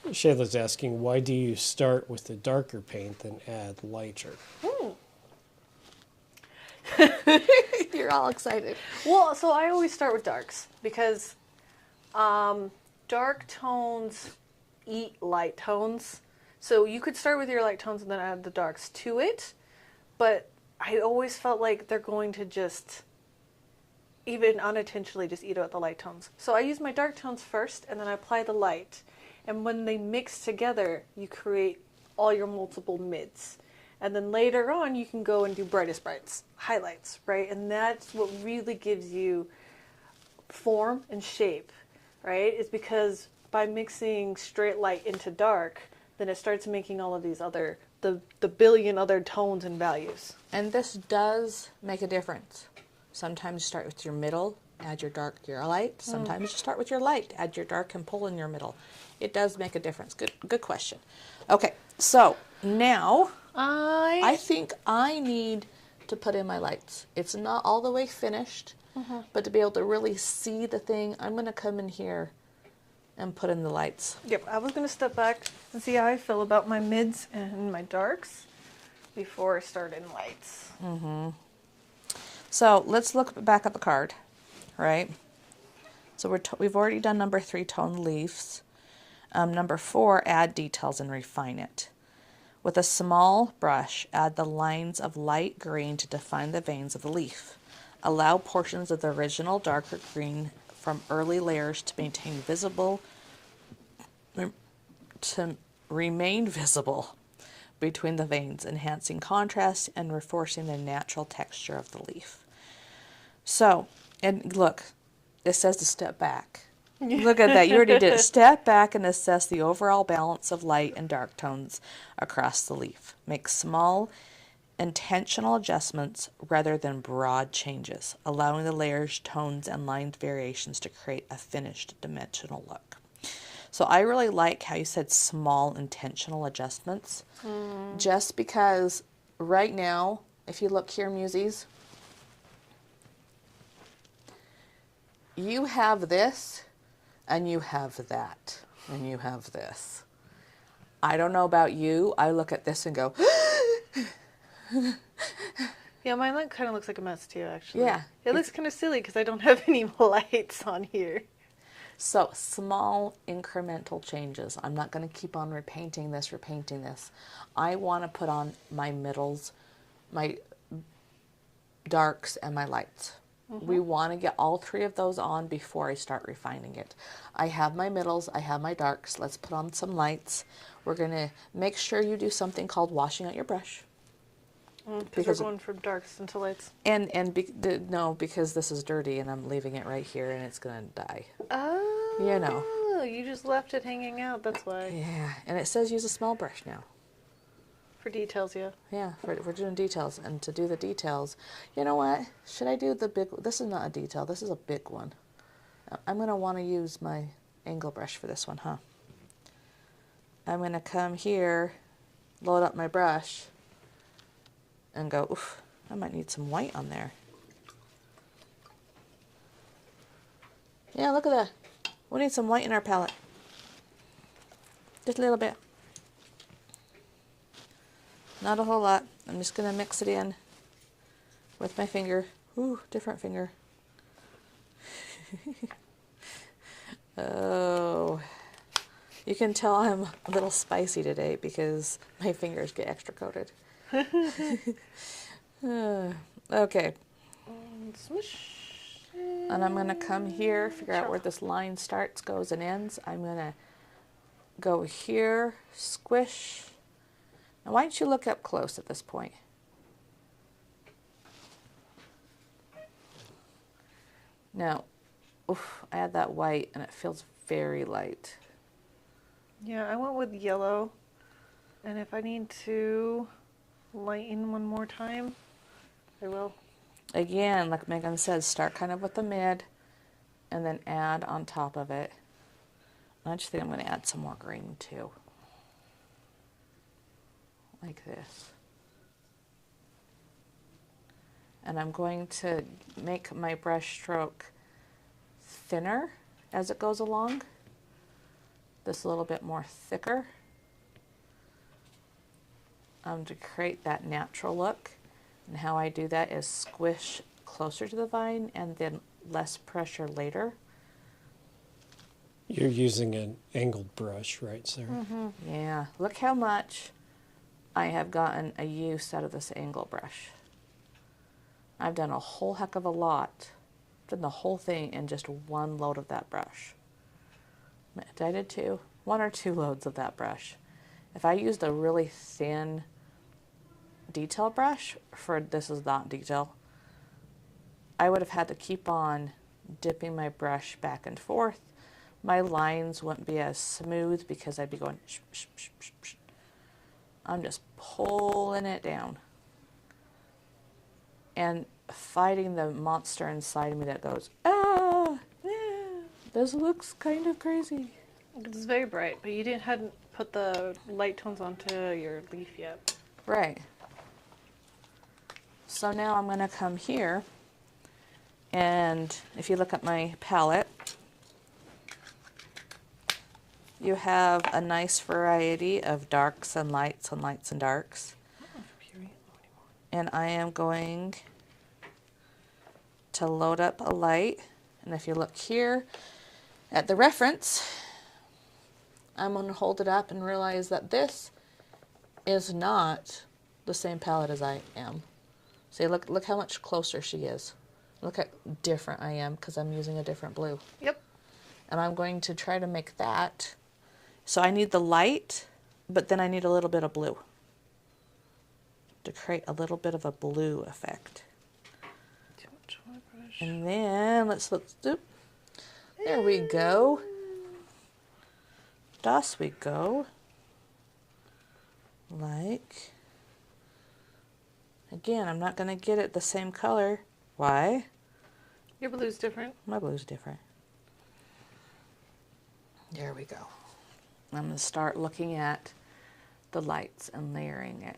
Shayla's asking, why do you start with the darker paint and add lighter? you're all excited. Well, so I always start with darks because dark tones eat light tones. So you could start with your light tones and then add the darks to it. But I always felt like they're going to just, even unintentionally, just eat out the light tones. So I use my dark tones first and then I apply the light. And when they mix together, you create all your multiple mids. And then later on, you can go and do brightest brights, highlights, right? And that's what really gives you form and shape, right? Is because by mixing straight light into dark, then it starts making all of these other, the billion other tones and values. And this does make a difference. Sometimes you start with your middle, add your dark, your light. Sometimes you start with your light, add your dark, and pull in your middle. It does make a difference. Good question. Okay, so now I think I need to put in my lights. It's not all the way finished, but to be able to really see the thing, I'm going to come in here and put in the lights. Yep, I was going to step back and see how I feel about my mids and my darks. before starting lights. So let's look back at the card, right? So we've already done number 3, tone leaves. Number 4, add details and refine it. With a small brush, add the lines of light green to define the veins of the leaf. Allow portions of the original darker green from early layers to remain visible between the veins, enhancing contrast and reinforcing the natural texture of the leaf. So, and look, it says to step back. Look at that, you already did it. Step back and assess the overall balance of light and dark tones across the leaf. Make small, intentional adjustments rather than broad changes, allowing the layers, tones, and line variations to create a finished dimensional look. So I really like how you said small, intentional adjustments, just because right now, if you look here, Muses, you have this, and you have that, and you have this. I don't know about you. I look at this and go, Yeah, mine kind of looks like a mess too, actually. Yeah. It looks kind of silly because I don't have any lights on here. So small incremental changes. I'm not going to keep on repainting this. I want to put on my middles, my darks, and my lights. We want to get all 3 of those on before I start refining it. I have my middles, I have my darks. Let's put on some lights. We're going to make sure you do something called washing out your brush. Because we're going from darks into lights. No, because this is dirty and I'm leaving it right here and it's going to die. Oh. You know. You just left it hanging out, that's why. Yeah, and it says use a small brush now. For details, yeah. Yeah, we're doing details. And to do the details, you know what? Should I do the big... This is not a detail. This is a big one. I'm going to want to use my angle brush for this one, huh? I'm going to come here, load up my brush, and go, oof, I might need some white on there. Yeah, look at that. We need some white in our palette. Just a little bit. Not a whole lot. I'm just going to mix it in with my finger. Ooh, different finger. Oh. You can tell I'm a little spicy today because my fingers get extra coated. Okay. Smush. And I'm going to come here, figure out where this line starts, goes, and ends. I'm going to go here, squish. Now, why don't you look up close at this point? Now, oof, I add that white and it feels very light. Yeah, I went with yellow. And if I need to lighten one more time, I will. Again, like Megan said, start kind of with the mid and then add on top of it. I just think I'm going to add some more green too. Like this. And I'm going to make my brush stroke thinner as it goes along. This a little bit more thicker. To create that natural look. And how I do that is squish closer to the vine and then less pressure later. You're using an angled brush, right, Sarah? Yeah, look how much I have gotten a use out of this angle brush. I've done a whole heck of a lot. Done the whole thing in just one load of that brush. I did 2, 1 or 2 loads of that brush. If I used a really thin detail brush, for this is not detail, I would have had to keep on dipping my brush back and forth. My lines wouldn't be as smooth because I'd be going sh, sh, sh, sh, sh. I'm just pulling it down and fighting the monster inside of me that goes, ah, yeah, this looks kind of crazy. It's very bright, but you hadn't put the light tones onto your leaf yet. Right. So now I'm going to come here, and if you look at my palette, you have a nice variety of darks and lights and lights and darks. and I am going to load up a light. And if you look here at the reference, I'm going to hold it up and realize that this is not the same palette as I am. See, look how much closer she is. Look how different I am because I'm using a different blue. Yep. And I'm going to try to make that. So I need the light, but then I need a little bit of blue to create a little bit of a blue effect. Too much on my brush. And then let's doop. There we go. Das we go. Like, again, I'm not going to get it the same color. Why? Your blue's different. My blue's different. There we go. I'm going to start looking at the lights and layering it.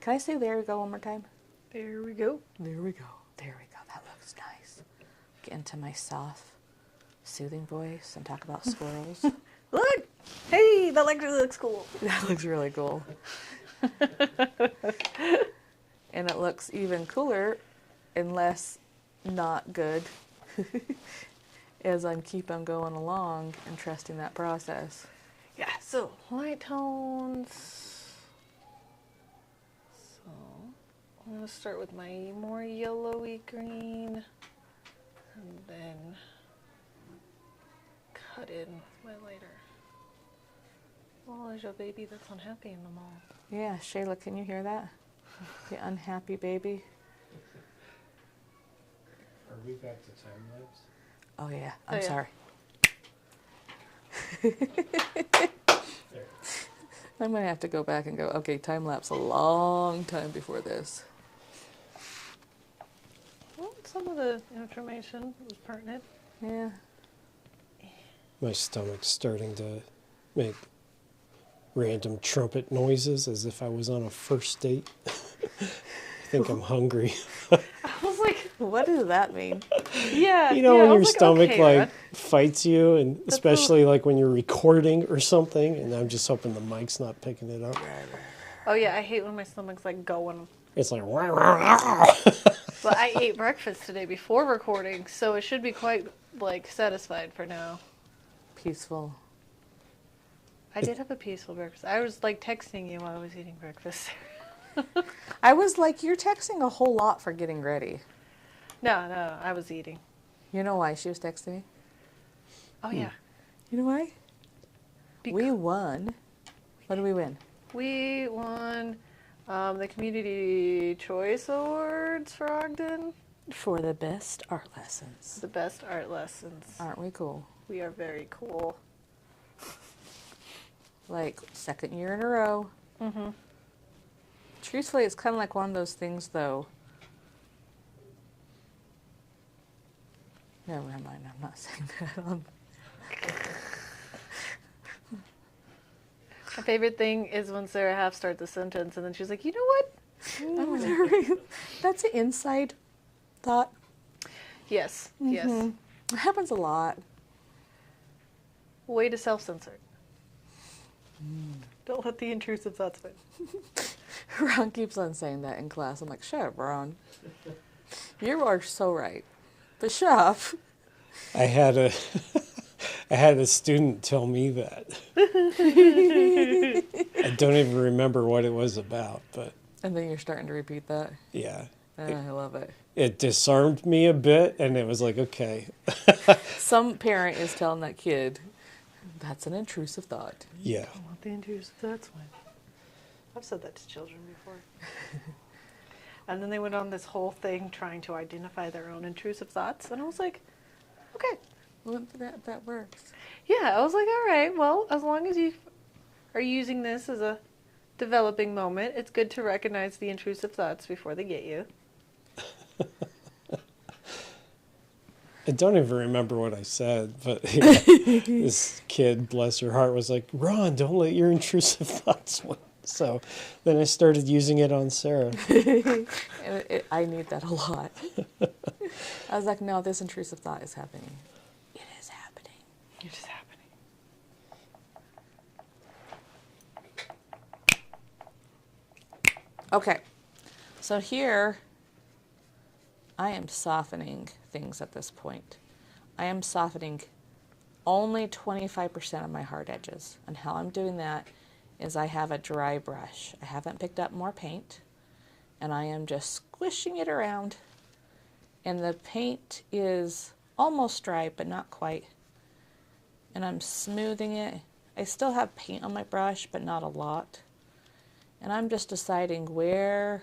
Can I say there we go one more time? There we go. There we go. There we go. That looks nice. Get into my soft, soothing voice and talk about squirrels. Look! Hey, that really looks cool. That looks really cool. And it looks even cooler and less not good as I keep on going along and trusting that process. Yeah, so light tones. So I'm going to start with my more yellowy green and then cut in with my lighter. Oh, there's a baby that's unhappy in the mall. Yeah, Shayla, can you hear that? The unhappy baby. Are we back to time lapse? Oh yeah, Oh, I'm yeah. sorry. There. I'm gonna have to go back and go, okay, time lapse a long time before this. Well, some of the information was pertinent. Yeah. My stomach's starting to make random trumpet noises as if I was on a first date. I think I'm hungry. I was like, What does that mean? yeah. You know, yeah, when I your was like, stomach okay, like fights you, and especially like when you're recording or something, and I'm just hoping the mic's not picking it up. Oh yeah, I hate when my stomach's like going. It's like, But I ate breakfast today before recording, so it should be quite like satisfied for now. Peaceful. I did have a peaceful breakfast. I was like texting you while I was eating breakfast. I was like, you're texting a whole lot for getting ready. No, I was eating. You know why she was texting me? Oh yeah. You know why? We won. What did we win? We won the Community Choice Awards for Ogden. For the best art lessons. The best art lessons. Aren't we cool? We are very cool. Like, second year in a row. Mm-hmm. Truthfully, it's kind of like one of those things, though. No, never mind. I'm not saying that. My favorite thing is when Sarah half starts a sentence and then she's like, you know what? I'm wondering. That's an inside thought. Yes, yes. It happens a lot. Way to self-censor. Don't let the intrusive thoughts win. Ron keeps on saying that in class. I'm like, shut up, Ron. You are so right. But shut up. I had a student tell me that. I don't even remember what it was about, but And then you're starting to repeat that. yeah. I love it. It disarmed me a bit, and it was like, okay. Some parent is telling that kid, that's an intrusive thought. Yeah. Don't let the intrusive thoughts win. I've said that to children before. And then they went on this whole thing trying to identify their own intrusive thoughts. And I was like, okay. Well, that works. Yeah, I was like, all right, well, as long as you are using this as a developing moment, it's good to recognize the intrusive thoughts before they get you. I don't even remember what I said, but yeah, this kid, bless her heart, was like, Ron, don't let your intrusive thoughts win. So then I started using it on Sarah. And I need that a lot. I was like, no, this intrusive thought is happening. It is happening. It is happening. Okay, so here I am softening things at this point. I am softening only 25% of my hard edges. And how I'm doing that is I have a dry brush. I haven't picked up more paint, and I am just squishing it around. And the paint is almost dry, but not quite. And I'm smoothing it. I still have paint on my brush, but not a lot. And I'm just deciding where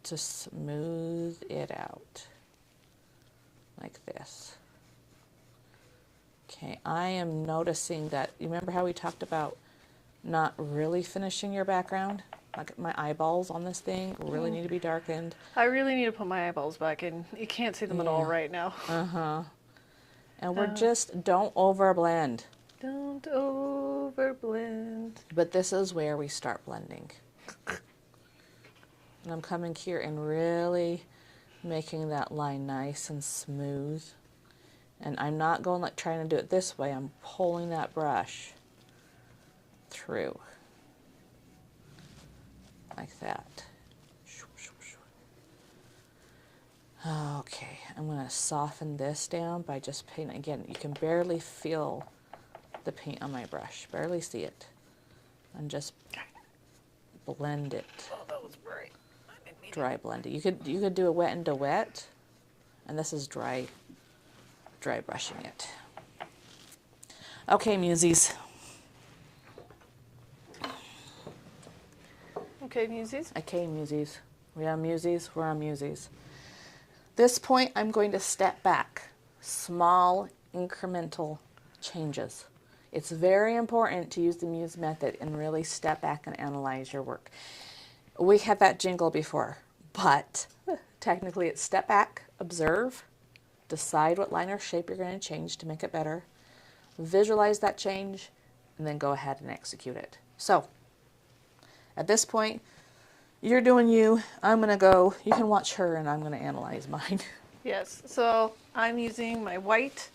to smooth it out, like this. Okay, I am noticing that, you remember how we talked about not really finishing your background? Like my eyeballs on this thing really need to be darkened. I really need to put my eyeballs back in. You can't see them at all right now. And we're just, don't overblend. Don't overblend. But this is where we start blending. And I'm coming here and really making that line nice and smooth. And I'm not going like trying to do it this way. I'm pulling that brush through. Like that. Okay, I'm going to soften this down by just painting. Again, you can barely feel the paint on my brush. Barely see it. And just blend it. Oh, that was bright. Dry blend it. You could do a wet into wet, and this is dry brushing it. Okay, Muses. Okay, Muses. Okay, Muses. We're on Muses. We're on Muses. This point, I'm going to step back. Small, incremental changes. It's very important to use the Muse method and really step back and analyze your work. We had that jingle before, but technically it's step back, observe, decide what line or shape you're going to change to make it better, visualize that change, and then go ahead and execute it. So, at this point, you're doing you. I'm going to go. You can watch her, and I'm going to analyze mine. Yes, so I'm using my white,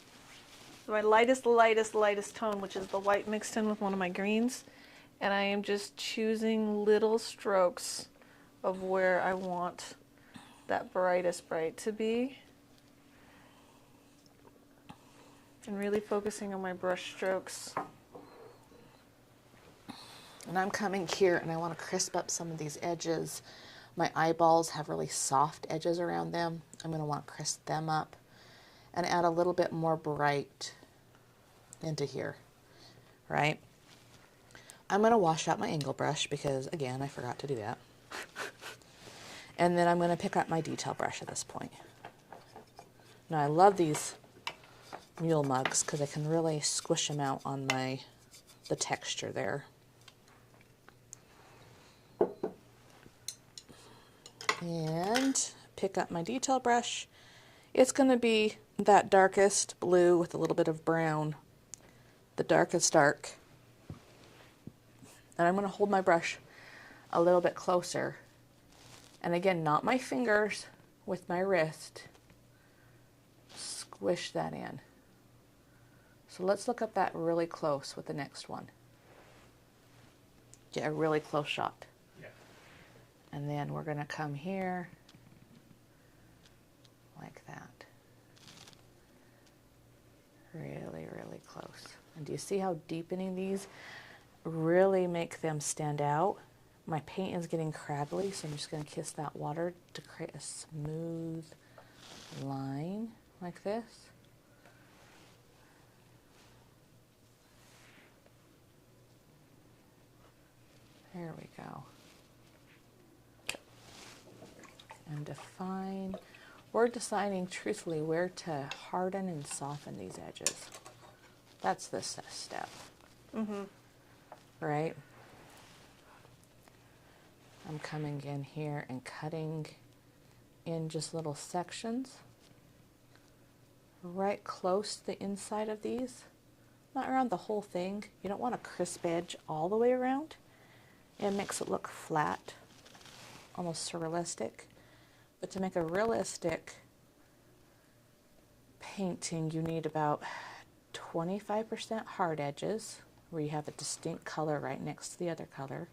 my lightest tone, which is the white mixed in with one of my greens. And I am just choosing little strokes of where I want that brightest bright to be. And really focusing on my brush strokes. And I'm coming here, and I want to crisp up some of these edges. My eyeballs have really soft edges around them. I'm going to want to crisp them up and add a little bit more bright into here, right? I'm going to wash out my angle brush because, again, I forgot to do that. And then I'm going to pick up my detail brush at this point. Now, I love these mule mugs because I can really squish them out on the texture there. And pick up my detail brush. It's going to be that darkest blue with a little bit of brown, the darkest dark. And I'm going to hold my brush a little bit closer. And again, not my fingers, with my wrist. Squish that in. So let's look at that really close with the next one. Get a really close shot. Yeah. And then we're going to come here like that. Really, really close. And do you see how deepening these really make them stand out? My paint is getting craggly, so I'm just going to kiss that water to create a smooth line like this. There we go. And define. We're deciding truthfully where to harden and soften these edges. That's this step. Mm-hmm. Right? I'm coming in here and cutting in just little sections right close to the inside of these. Not around the whole thing. You don't want a crisp edge all the way around. It makes it look flat, almost surrealistic. But to make a realistic painting, you need about 25% hard edges, where you have a distinct color right next to the other color,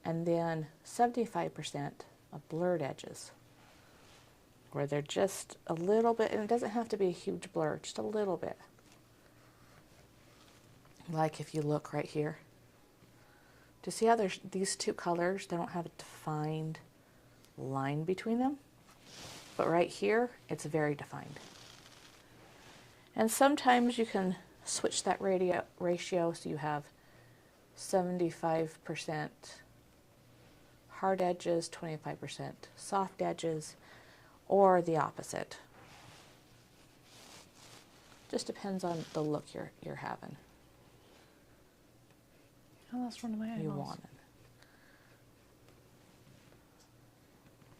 And then 75% of blurred edges, where they're just a little bit, and it doesn't have to be a huge blur, just a little bit. Like if you look right here. Do you see how there's these two colors, they don't have a defined line between them? But right here, it's very defined. And sometimes you can switch that ratio so you have 75% hard edges, 25% soft edges, or the opposite. Just depends on the look you're having. I lost one of my eyeballs. You want it.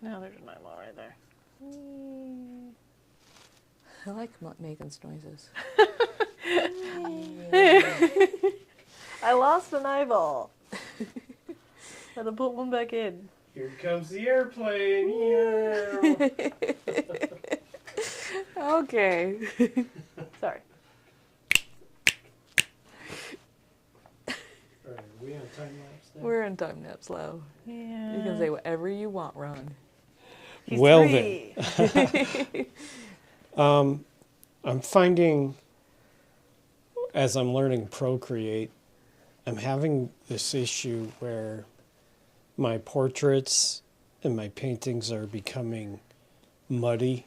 No, there's an eyeball right there. I like Megan's noises. I lost an eyeball. Had to put one back in. Here comes the airplane. Okay. Sorry. All right, are we on time lapse now? We're in time lapse, Lo. Yeah. You can say whatever you want, Ron. He's Well three. then. I'm finding, as I'm learning Procreate, I'm having this issue where my portraits and my paintings are becoming muddy.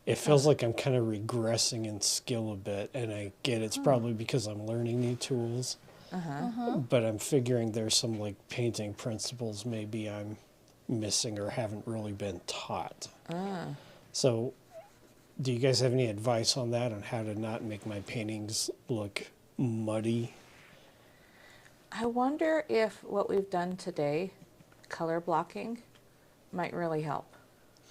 It feels like I'm kind of regressing in skill a bit, and I get it's probably because I'm learning new tools. But I'm figuring there's some like painting principles maybe I'm missing or haven't really been taught. So do you guys have any advice on that, on how to not make my paintings look muddy? I wonder if what we've done today, color blocking, might really help.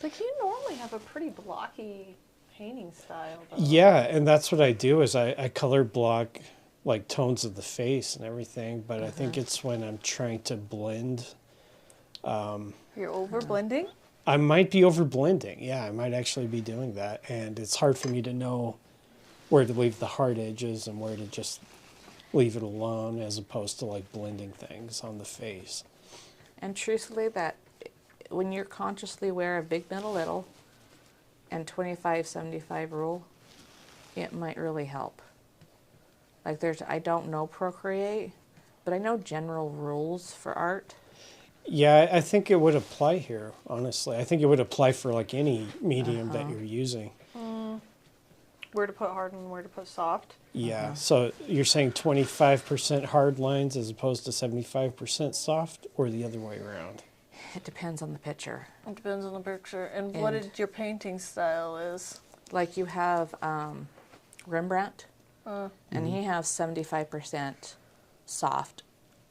Like, you normally have a pretty blocky painting style, though. Yeah, and that's what I do is I color block like tones of the face and everything, but I think it's when I'm trying to blend. You're over blending? I might be over blending. Yeah, I might actually be doing that. And it's hard for me to know where to leave the hard edges and where to just leave it alone, as opposed to like blending things on the face. And truthfully, that when you're consciously aware of big, middle, little, and 25-75 rule, it might really help. Like I don't know Procreate, but I know general rules for art. Yeah, I think it would apply here, honestly. I think it would apply for like any medium that you're using. Where to put hard and where to put soft? Yeah, so you're saying 25% hard lines as opposed to 75% soft, or the other way around? It depends on the picture. It depends on the picture. And what your painting style is. Like you have Rembrandt, and he has 75% soft,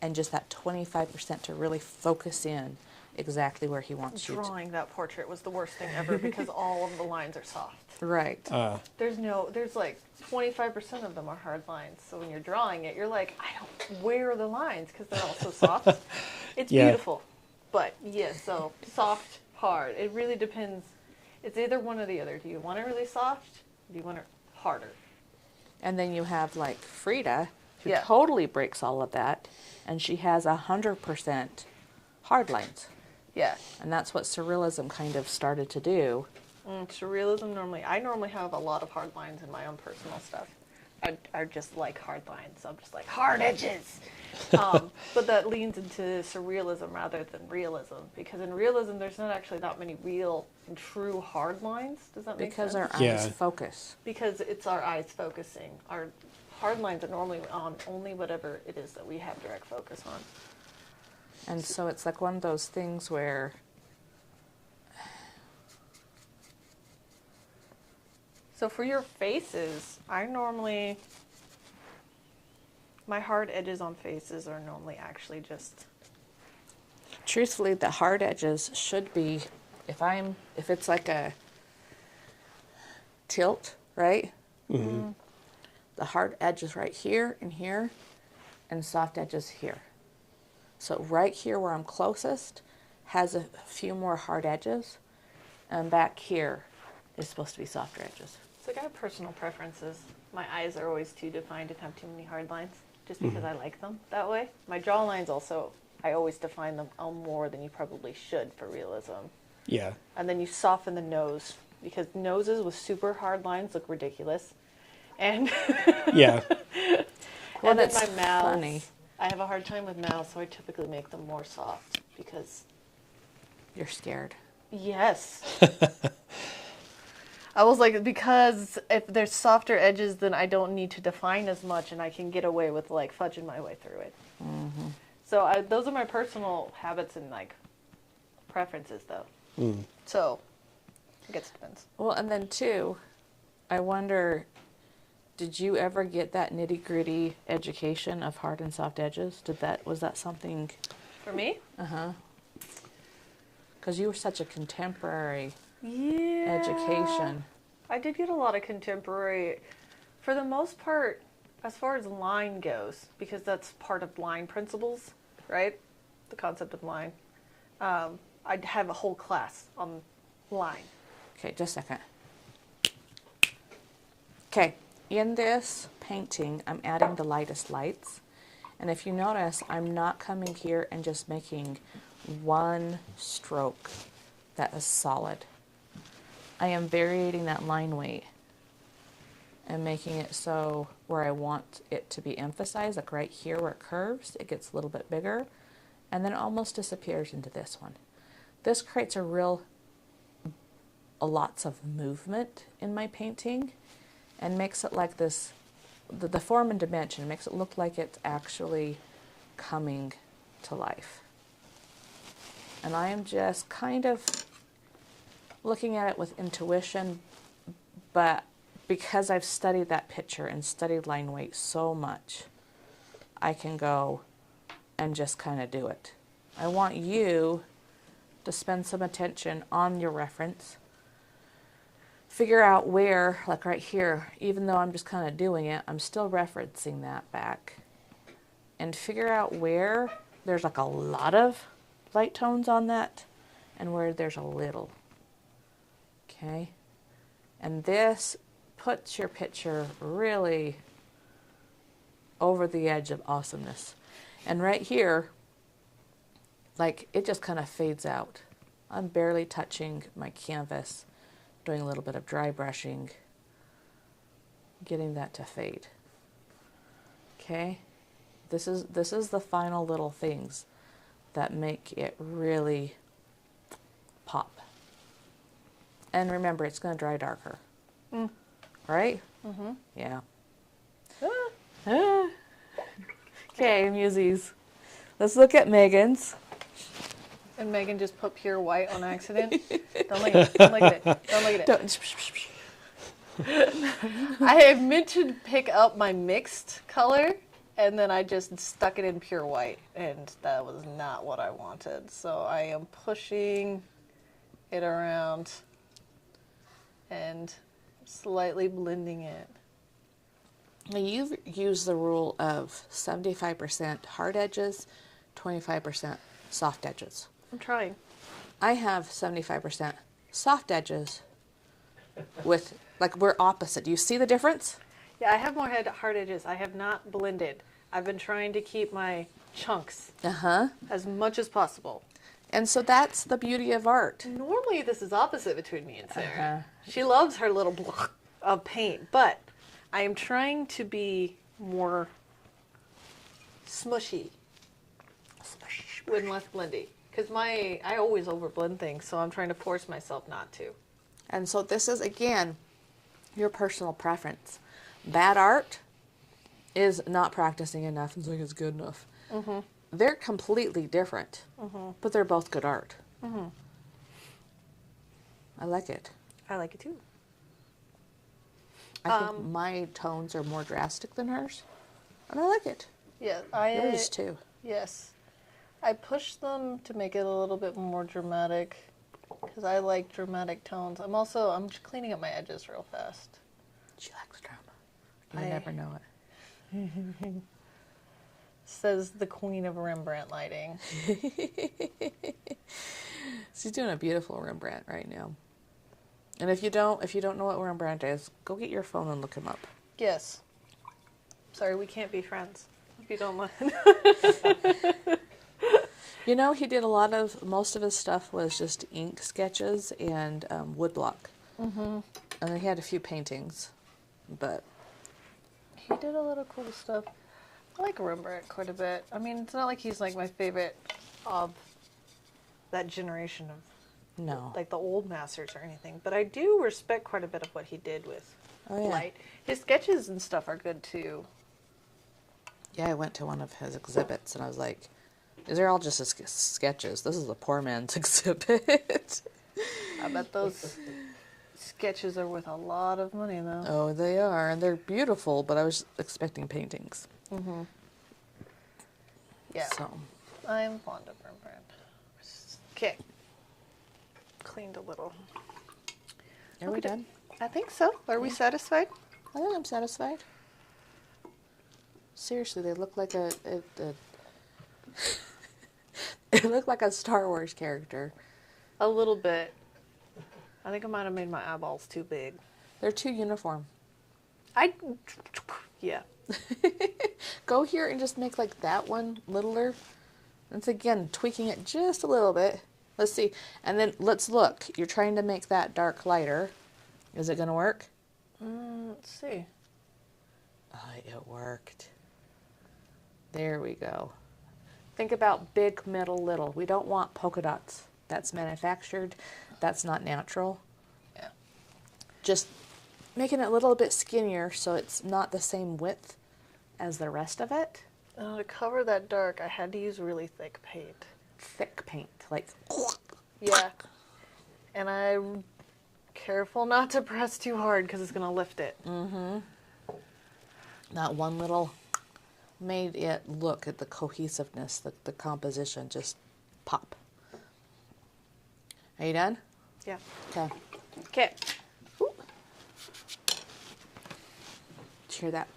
and just that 25% to really focus in exactly where he wants you to. Drawing that portrait was the worst thing ever because all of the lines are soft. Right. There's like 25% of them are hard lines. So when you're drawing it, you're like, where are the lines? Because they're all so soft. It's beautiful. But yeah, so soft, hard. It really depends. It's either one or the other. Do you want it really soft? Or do you want it harder? And then you have like Frida, who Yeah. totally breaks all of that, and she has 100% hard lines. Yeah. And that's what Surrealism kind of started to do. Surrealism I normally have a lot of hard lines in my own personal stuff. I just like hard lines. I'm just like, hard edges. But that leans into surrealism rather than realism. Because in realism, there's not actually that many real and true hard lines. Does that make sense? Because our eyes Yeah. focus. Because it's our eyes focusing. Our hard lines are normally on only whatever it is that we have direct focus on. And so it's like one of those things where So for your faces, my hard edges on faces are normally actually just... truthfully, the hard edges should be, if it's like a tilt, right? Mm-hmm. The hard edges right here, and soft edges here. So right here where I'm closest has a few more hard edges, and back here is supposed to be softer edges. It's like I have personal preferences. My eyes are always too defined and have too many hard lines, just because I like them that way. My jaw lines also I always define them more than you probably should for realism. Yeah. And then you soften the nose, because noses with super hard lines look ridiculous. And Yeah. Well, and then that's my mouth, funny. I have a hard time with mouths, so I typically make them more soft because, You're scared. yes. I was like, because if there's softer edges, then I don't need to define as much, and I can get away with like fudging my way through it. Mm-hmm. So those are my personal habits and like preferences, though. Mm. So I guess it depends. Well, and then too, I wonder, did you ever get that nitty gritty education of hard and soft edges? Was that something? For me? Because you were such a contemporary Yeah. education. I did get a lot of contemporary, for the most part, as far as line goes, because that's part of line principles, right? The concept of line. I'd have a whole class on line. Okay, just a second. Okay, in this painting, I'm adding the lightest lights. And if you notice, I'm not coming here and just making one stroke that is solid. I am variating that line weight and making it so where I want it to be emphasized, like right here where it curves, it gets a little bit bigger, and then it almost disappears into this one. This creates lots of movement in my painting and makes it like this, the form and dimension makes it look like it's actually coming to life. And I am just kind of looking at it with intuition, but because I've studied that picture and studied line weight so much, I can go and just kind of do it. I want you to spend some attention on your reference. Figure out where, like right here, even though I'm just kind of doing it, I'm still referencing that back. And figure out where there's like a lot of light tones on that and where there's a little. Okay? And this puts your picture really over the edge of awesomeness. And right here, like it just kind of fades out. I'm barely touching my canvas, doing a little bit of dry brushing, getting that to fade. Okay? This is the final little things that make it really pop. And remember, it's going to dry darker. Mm. Right? Mm-hmm. Yeah. Ah. Okay, Musies. Let's look at Megan's. And Megan just put pure white on accident. Don't look at it. Don't look at it. Don't look at it. Don't. I have meant to pick up my mixed color, and then I just stuck it in pure white, and that was not what I wanted. So I am pushing it around and slightly blending it. Now you've used the rule of 75% hard edges, 25% soft edges. I'm trying. I have 75% soft edges with, like, we're opposite. Do you see the difference? Yeah, I have more hard edges. I have not blended. I've been trying to keep my chunks as much as possible. And so that's the beauty of art. Normally this is opposite between me and Sarah. She loves her little block of paint, but I am trying to be more smushy with less blendy. Because I always overblend things, so I'm trying to force myself not to. And so this is, again, your personal preference. Bad art is not practicing enough and saying it's good enough. Mm-hmm. They're completely different, but they're both good art. Mm-hmm. I like it. I like it too. I think my tones are more drastic than hers, and I like it. Yeah, Yours too. Yes. I push them to make it a little bit more dramatic, because I like dramatic tones. I'm just cleaning up my edges real fast. She likes drama. You never know it. Says the queen of Rembrandt lighting. She's doing a beautiful Rembrandt right now. And if you don't know what Rembrandt is, go get your phone and look him up. Yes. Sorry, we can't be friends if you don't mind. You know, he did most of his stuff was just ink sketches and woodblock. Mm-hmm. And then he had a few paintings, but... He did a lot of cool stuff. I like Rembrandt quite a bit. I mean, it's not like he's like my favorite of that generation of like the old masters or anything, but I do respect quite a bit of what he did with light. His sketches and stuff are good too. Yeah, I went to one of his exhibits and I was like, these are all just his sketches. This is a poor man's exhibit. I bet those sketches are worth a lot of money though. Oh, they are, and they're beautiful, but I was expecting paintings. Mm-hmm. Yeah. So. I'm fond of Rembrandt. Okay. Cleaned a little. Are we done? I think so. Are we satisfied? I think I'm satisfied. Seriously, they look like they look like a Star Wars character. A little bit. I think I might have made my eyeballs too big. They're too uniform. Yeah. Go here and just make like that one littler. It's again tweaking it just a little bit. Let's see. And then let's look. You're trying to make that dark lighter. Is it going to work? Let's see. Oh, it worked. There we go. Think about big, middle, little. We don't want polka dots. That's manufactured. That's not natural. Yeah. Just making it a little bit skinnier so it's not the same width as the rest of it. To cover that dark, I had to use really thick paint. Thick paint, like... Yeah. And I'm careful not to press too hard because it's going to lift it. Mm-hmm. That one little made it look at the cohesiveness, the composition, just pop. Are you done? Yeah. Okay. Okay. Hear that?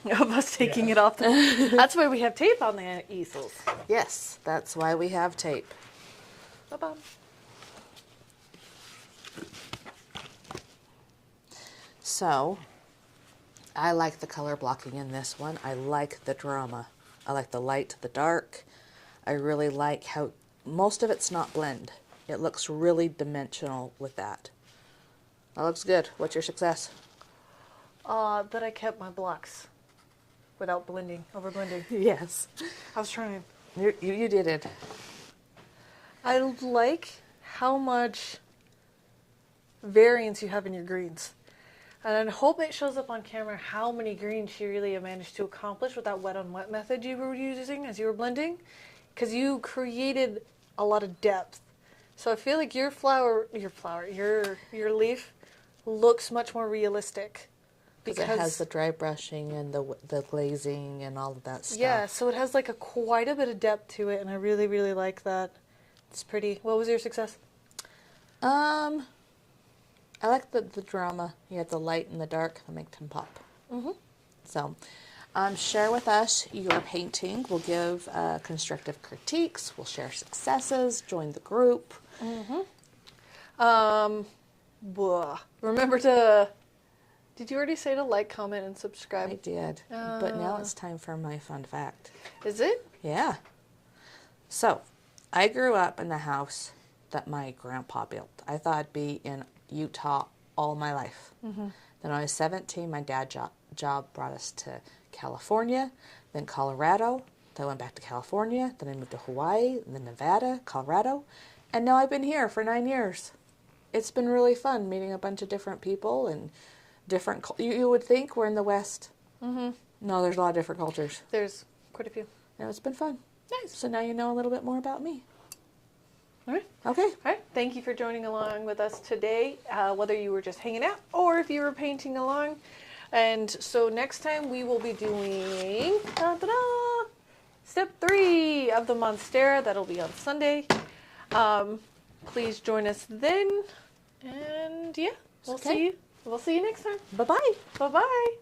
Of us taking it off. That's why we have tape on the easels. Yes, that's why we have tape. Bye-bye. So, I like the color blocking in this one. I like the drama. I like the light to the dark. I really like how most of it's not blend. It looks really dimensional with that. That looks good. What's your success? That I kept my blocks without blending, over blending. Yes. I was trying. You did it. I like how much variance you have in your greens. And I hope it shows up on camera how many greens you really managed to accomplish with that wet on wet method you were using as you were blending. Because you created a lot of depth. So I feel like your leaf looks much more realistic. Because it has the dry brushing and the glazing and all of that stuff. Yeah, so it has like quite a bit of depth to it, and I really, really like that. It's pretty. What was your success? I like the drama. You had the light and the dark that make them pop. Mm-hmm. So, share with us your painting. We'll give constructive critiques. We'll share successes. Join the group. Mm-hmm. Remember to... Did you already say to like, comment, and subscribe? I did. But now it's time for my fun fact. Is it? Yeah. So, I grew up in the house that my grandpa built. I thought I'd be in Utah all my life. Mm-hmm. Then when I was 17, my dad's job brought us to California, then Colorado. Then I went back to California. Then I moved to Hawaii, then Nevada, Colorado. And now I've been here for 9 years. It's been really fun meeting a bunch of different people and different... You would think we're in the West. Mm-hmm. No, there's a lot of different cultures. There's quite a few. No, it's been fun. Nice. So now you know a little bit more about me. All right. Okay. All right. Thank you for joining along with us today, whether you were just hanging out or if you were painting along. And so next time we will be doing step 3 of the Monstera. That'll be on Sunday. Please join us then. And yeah, we'll see you next time. Bye-bye. Bye-bye.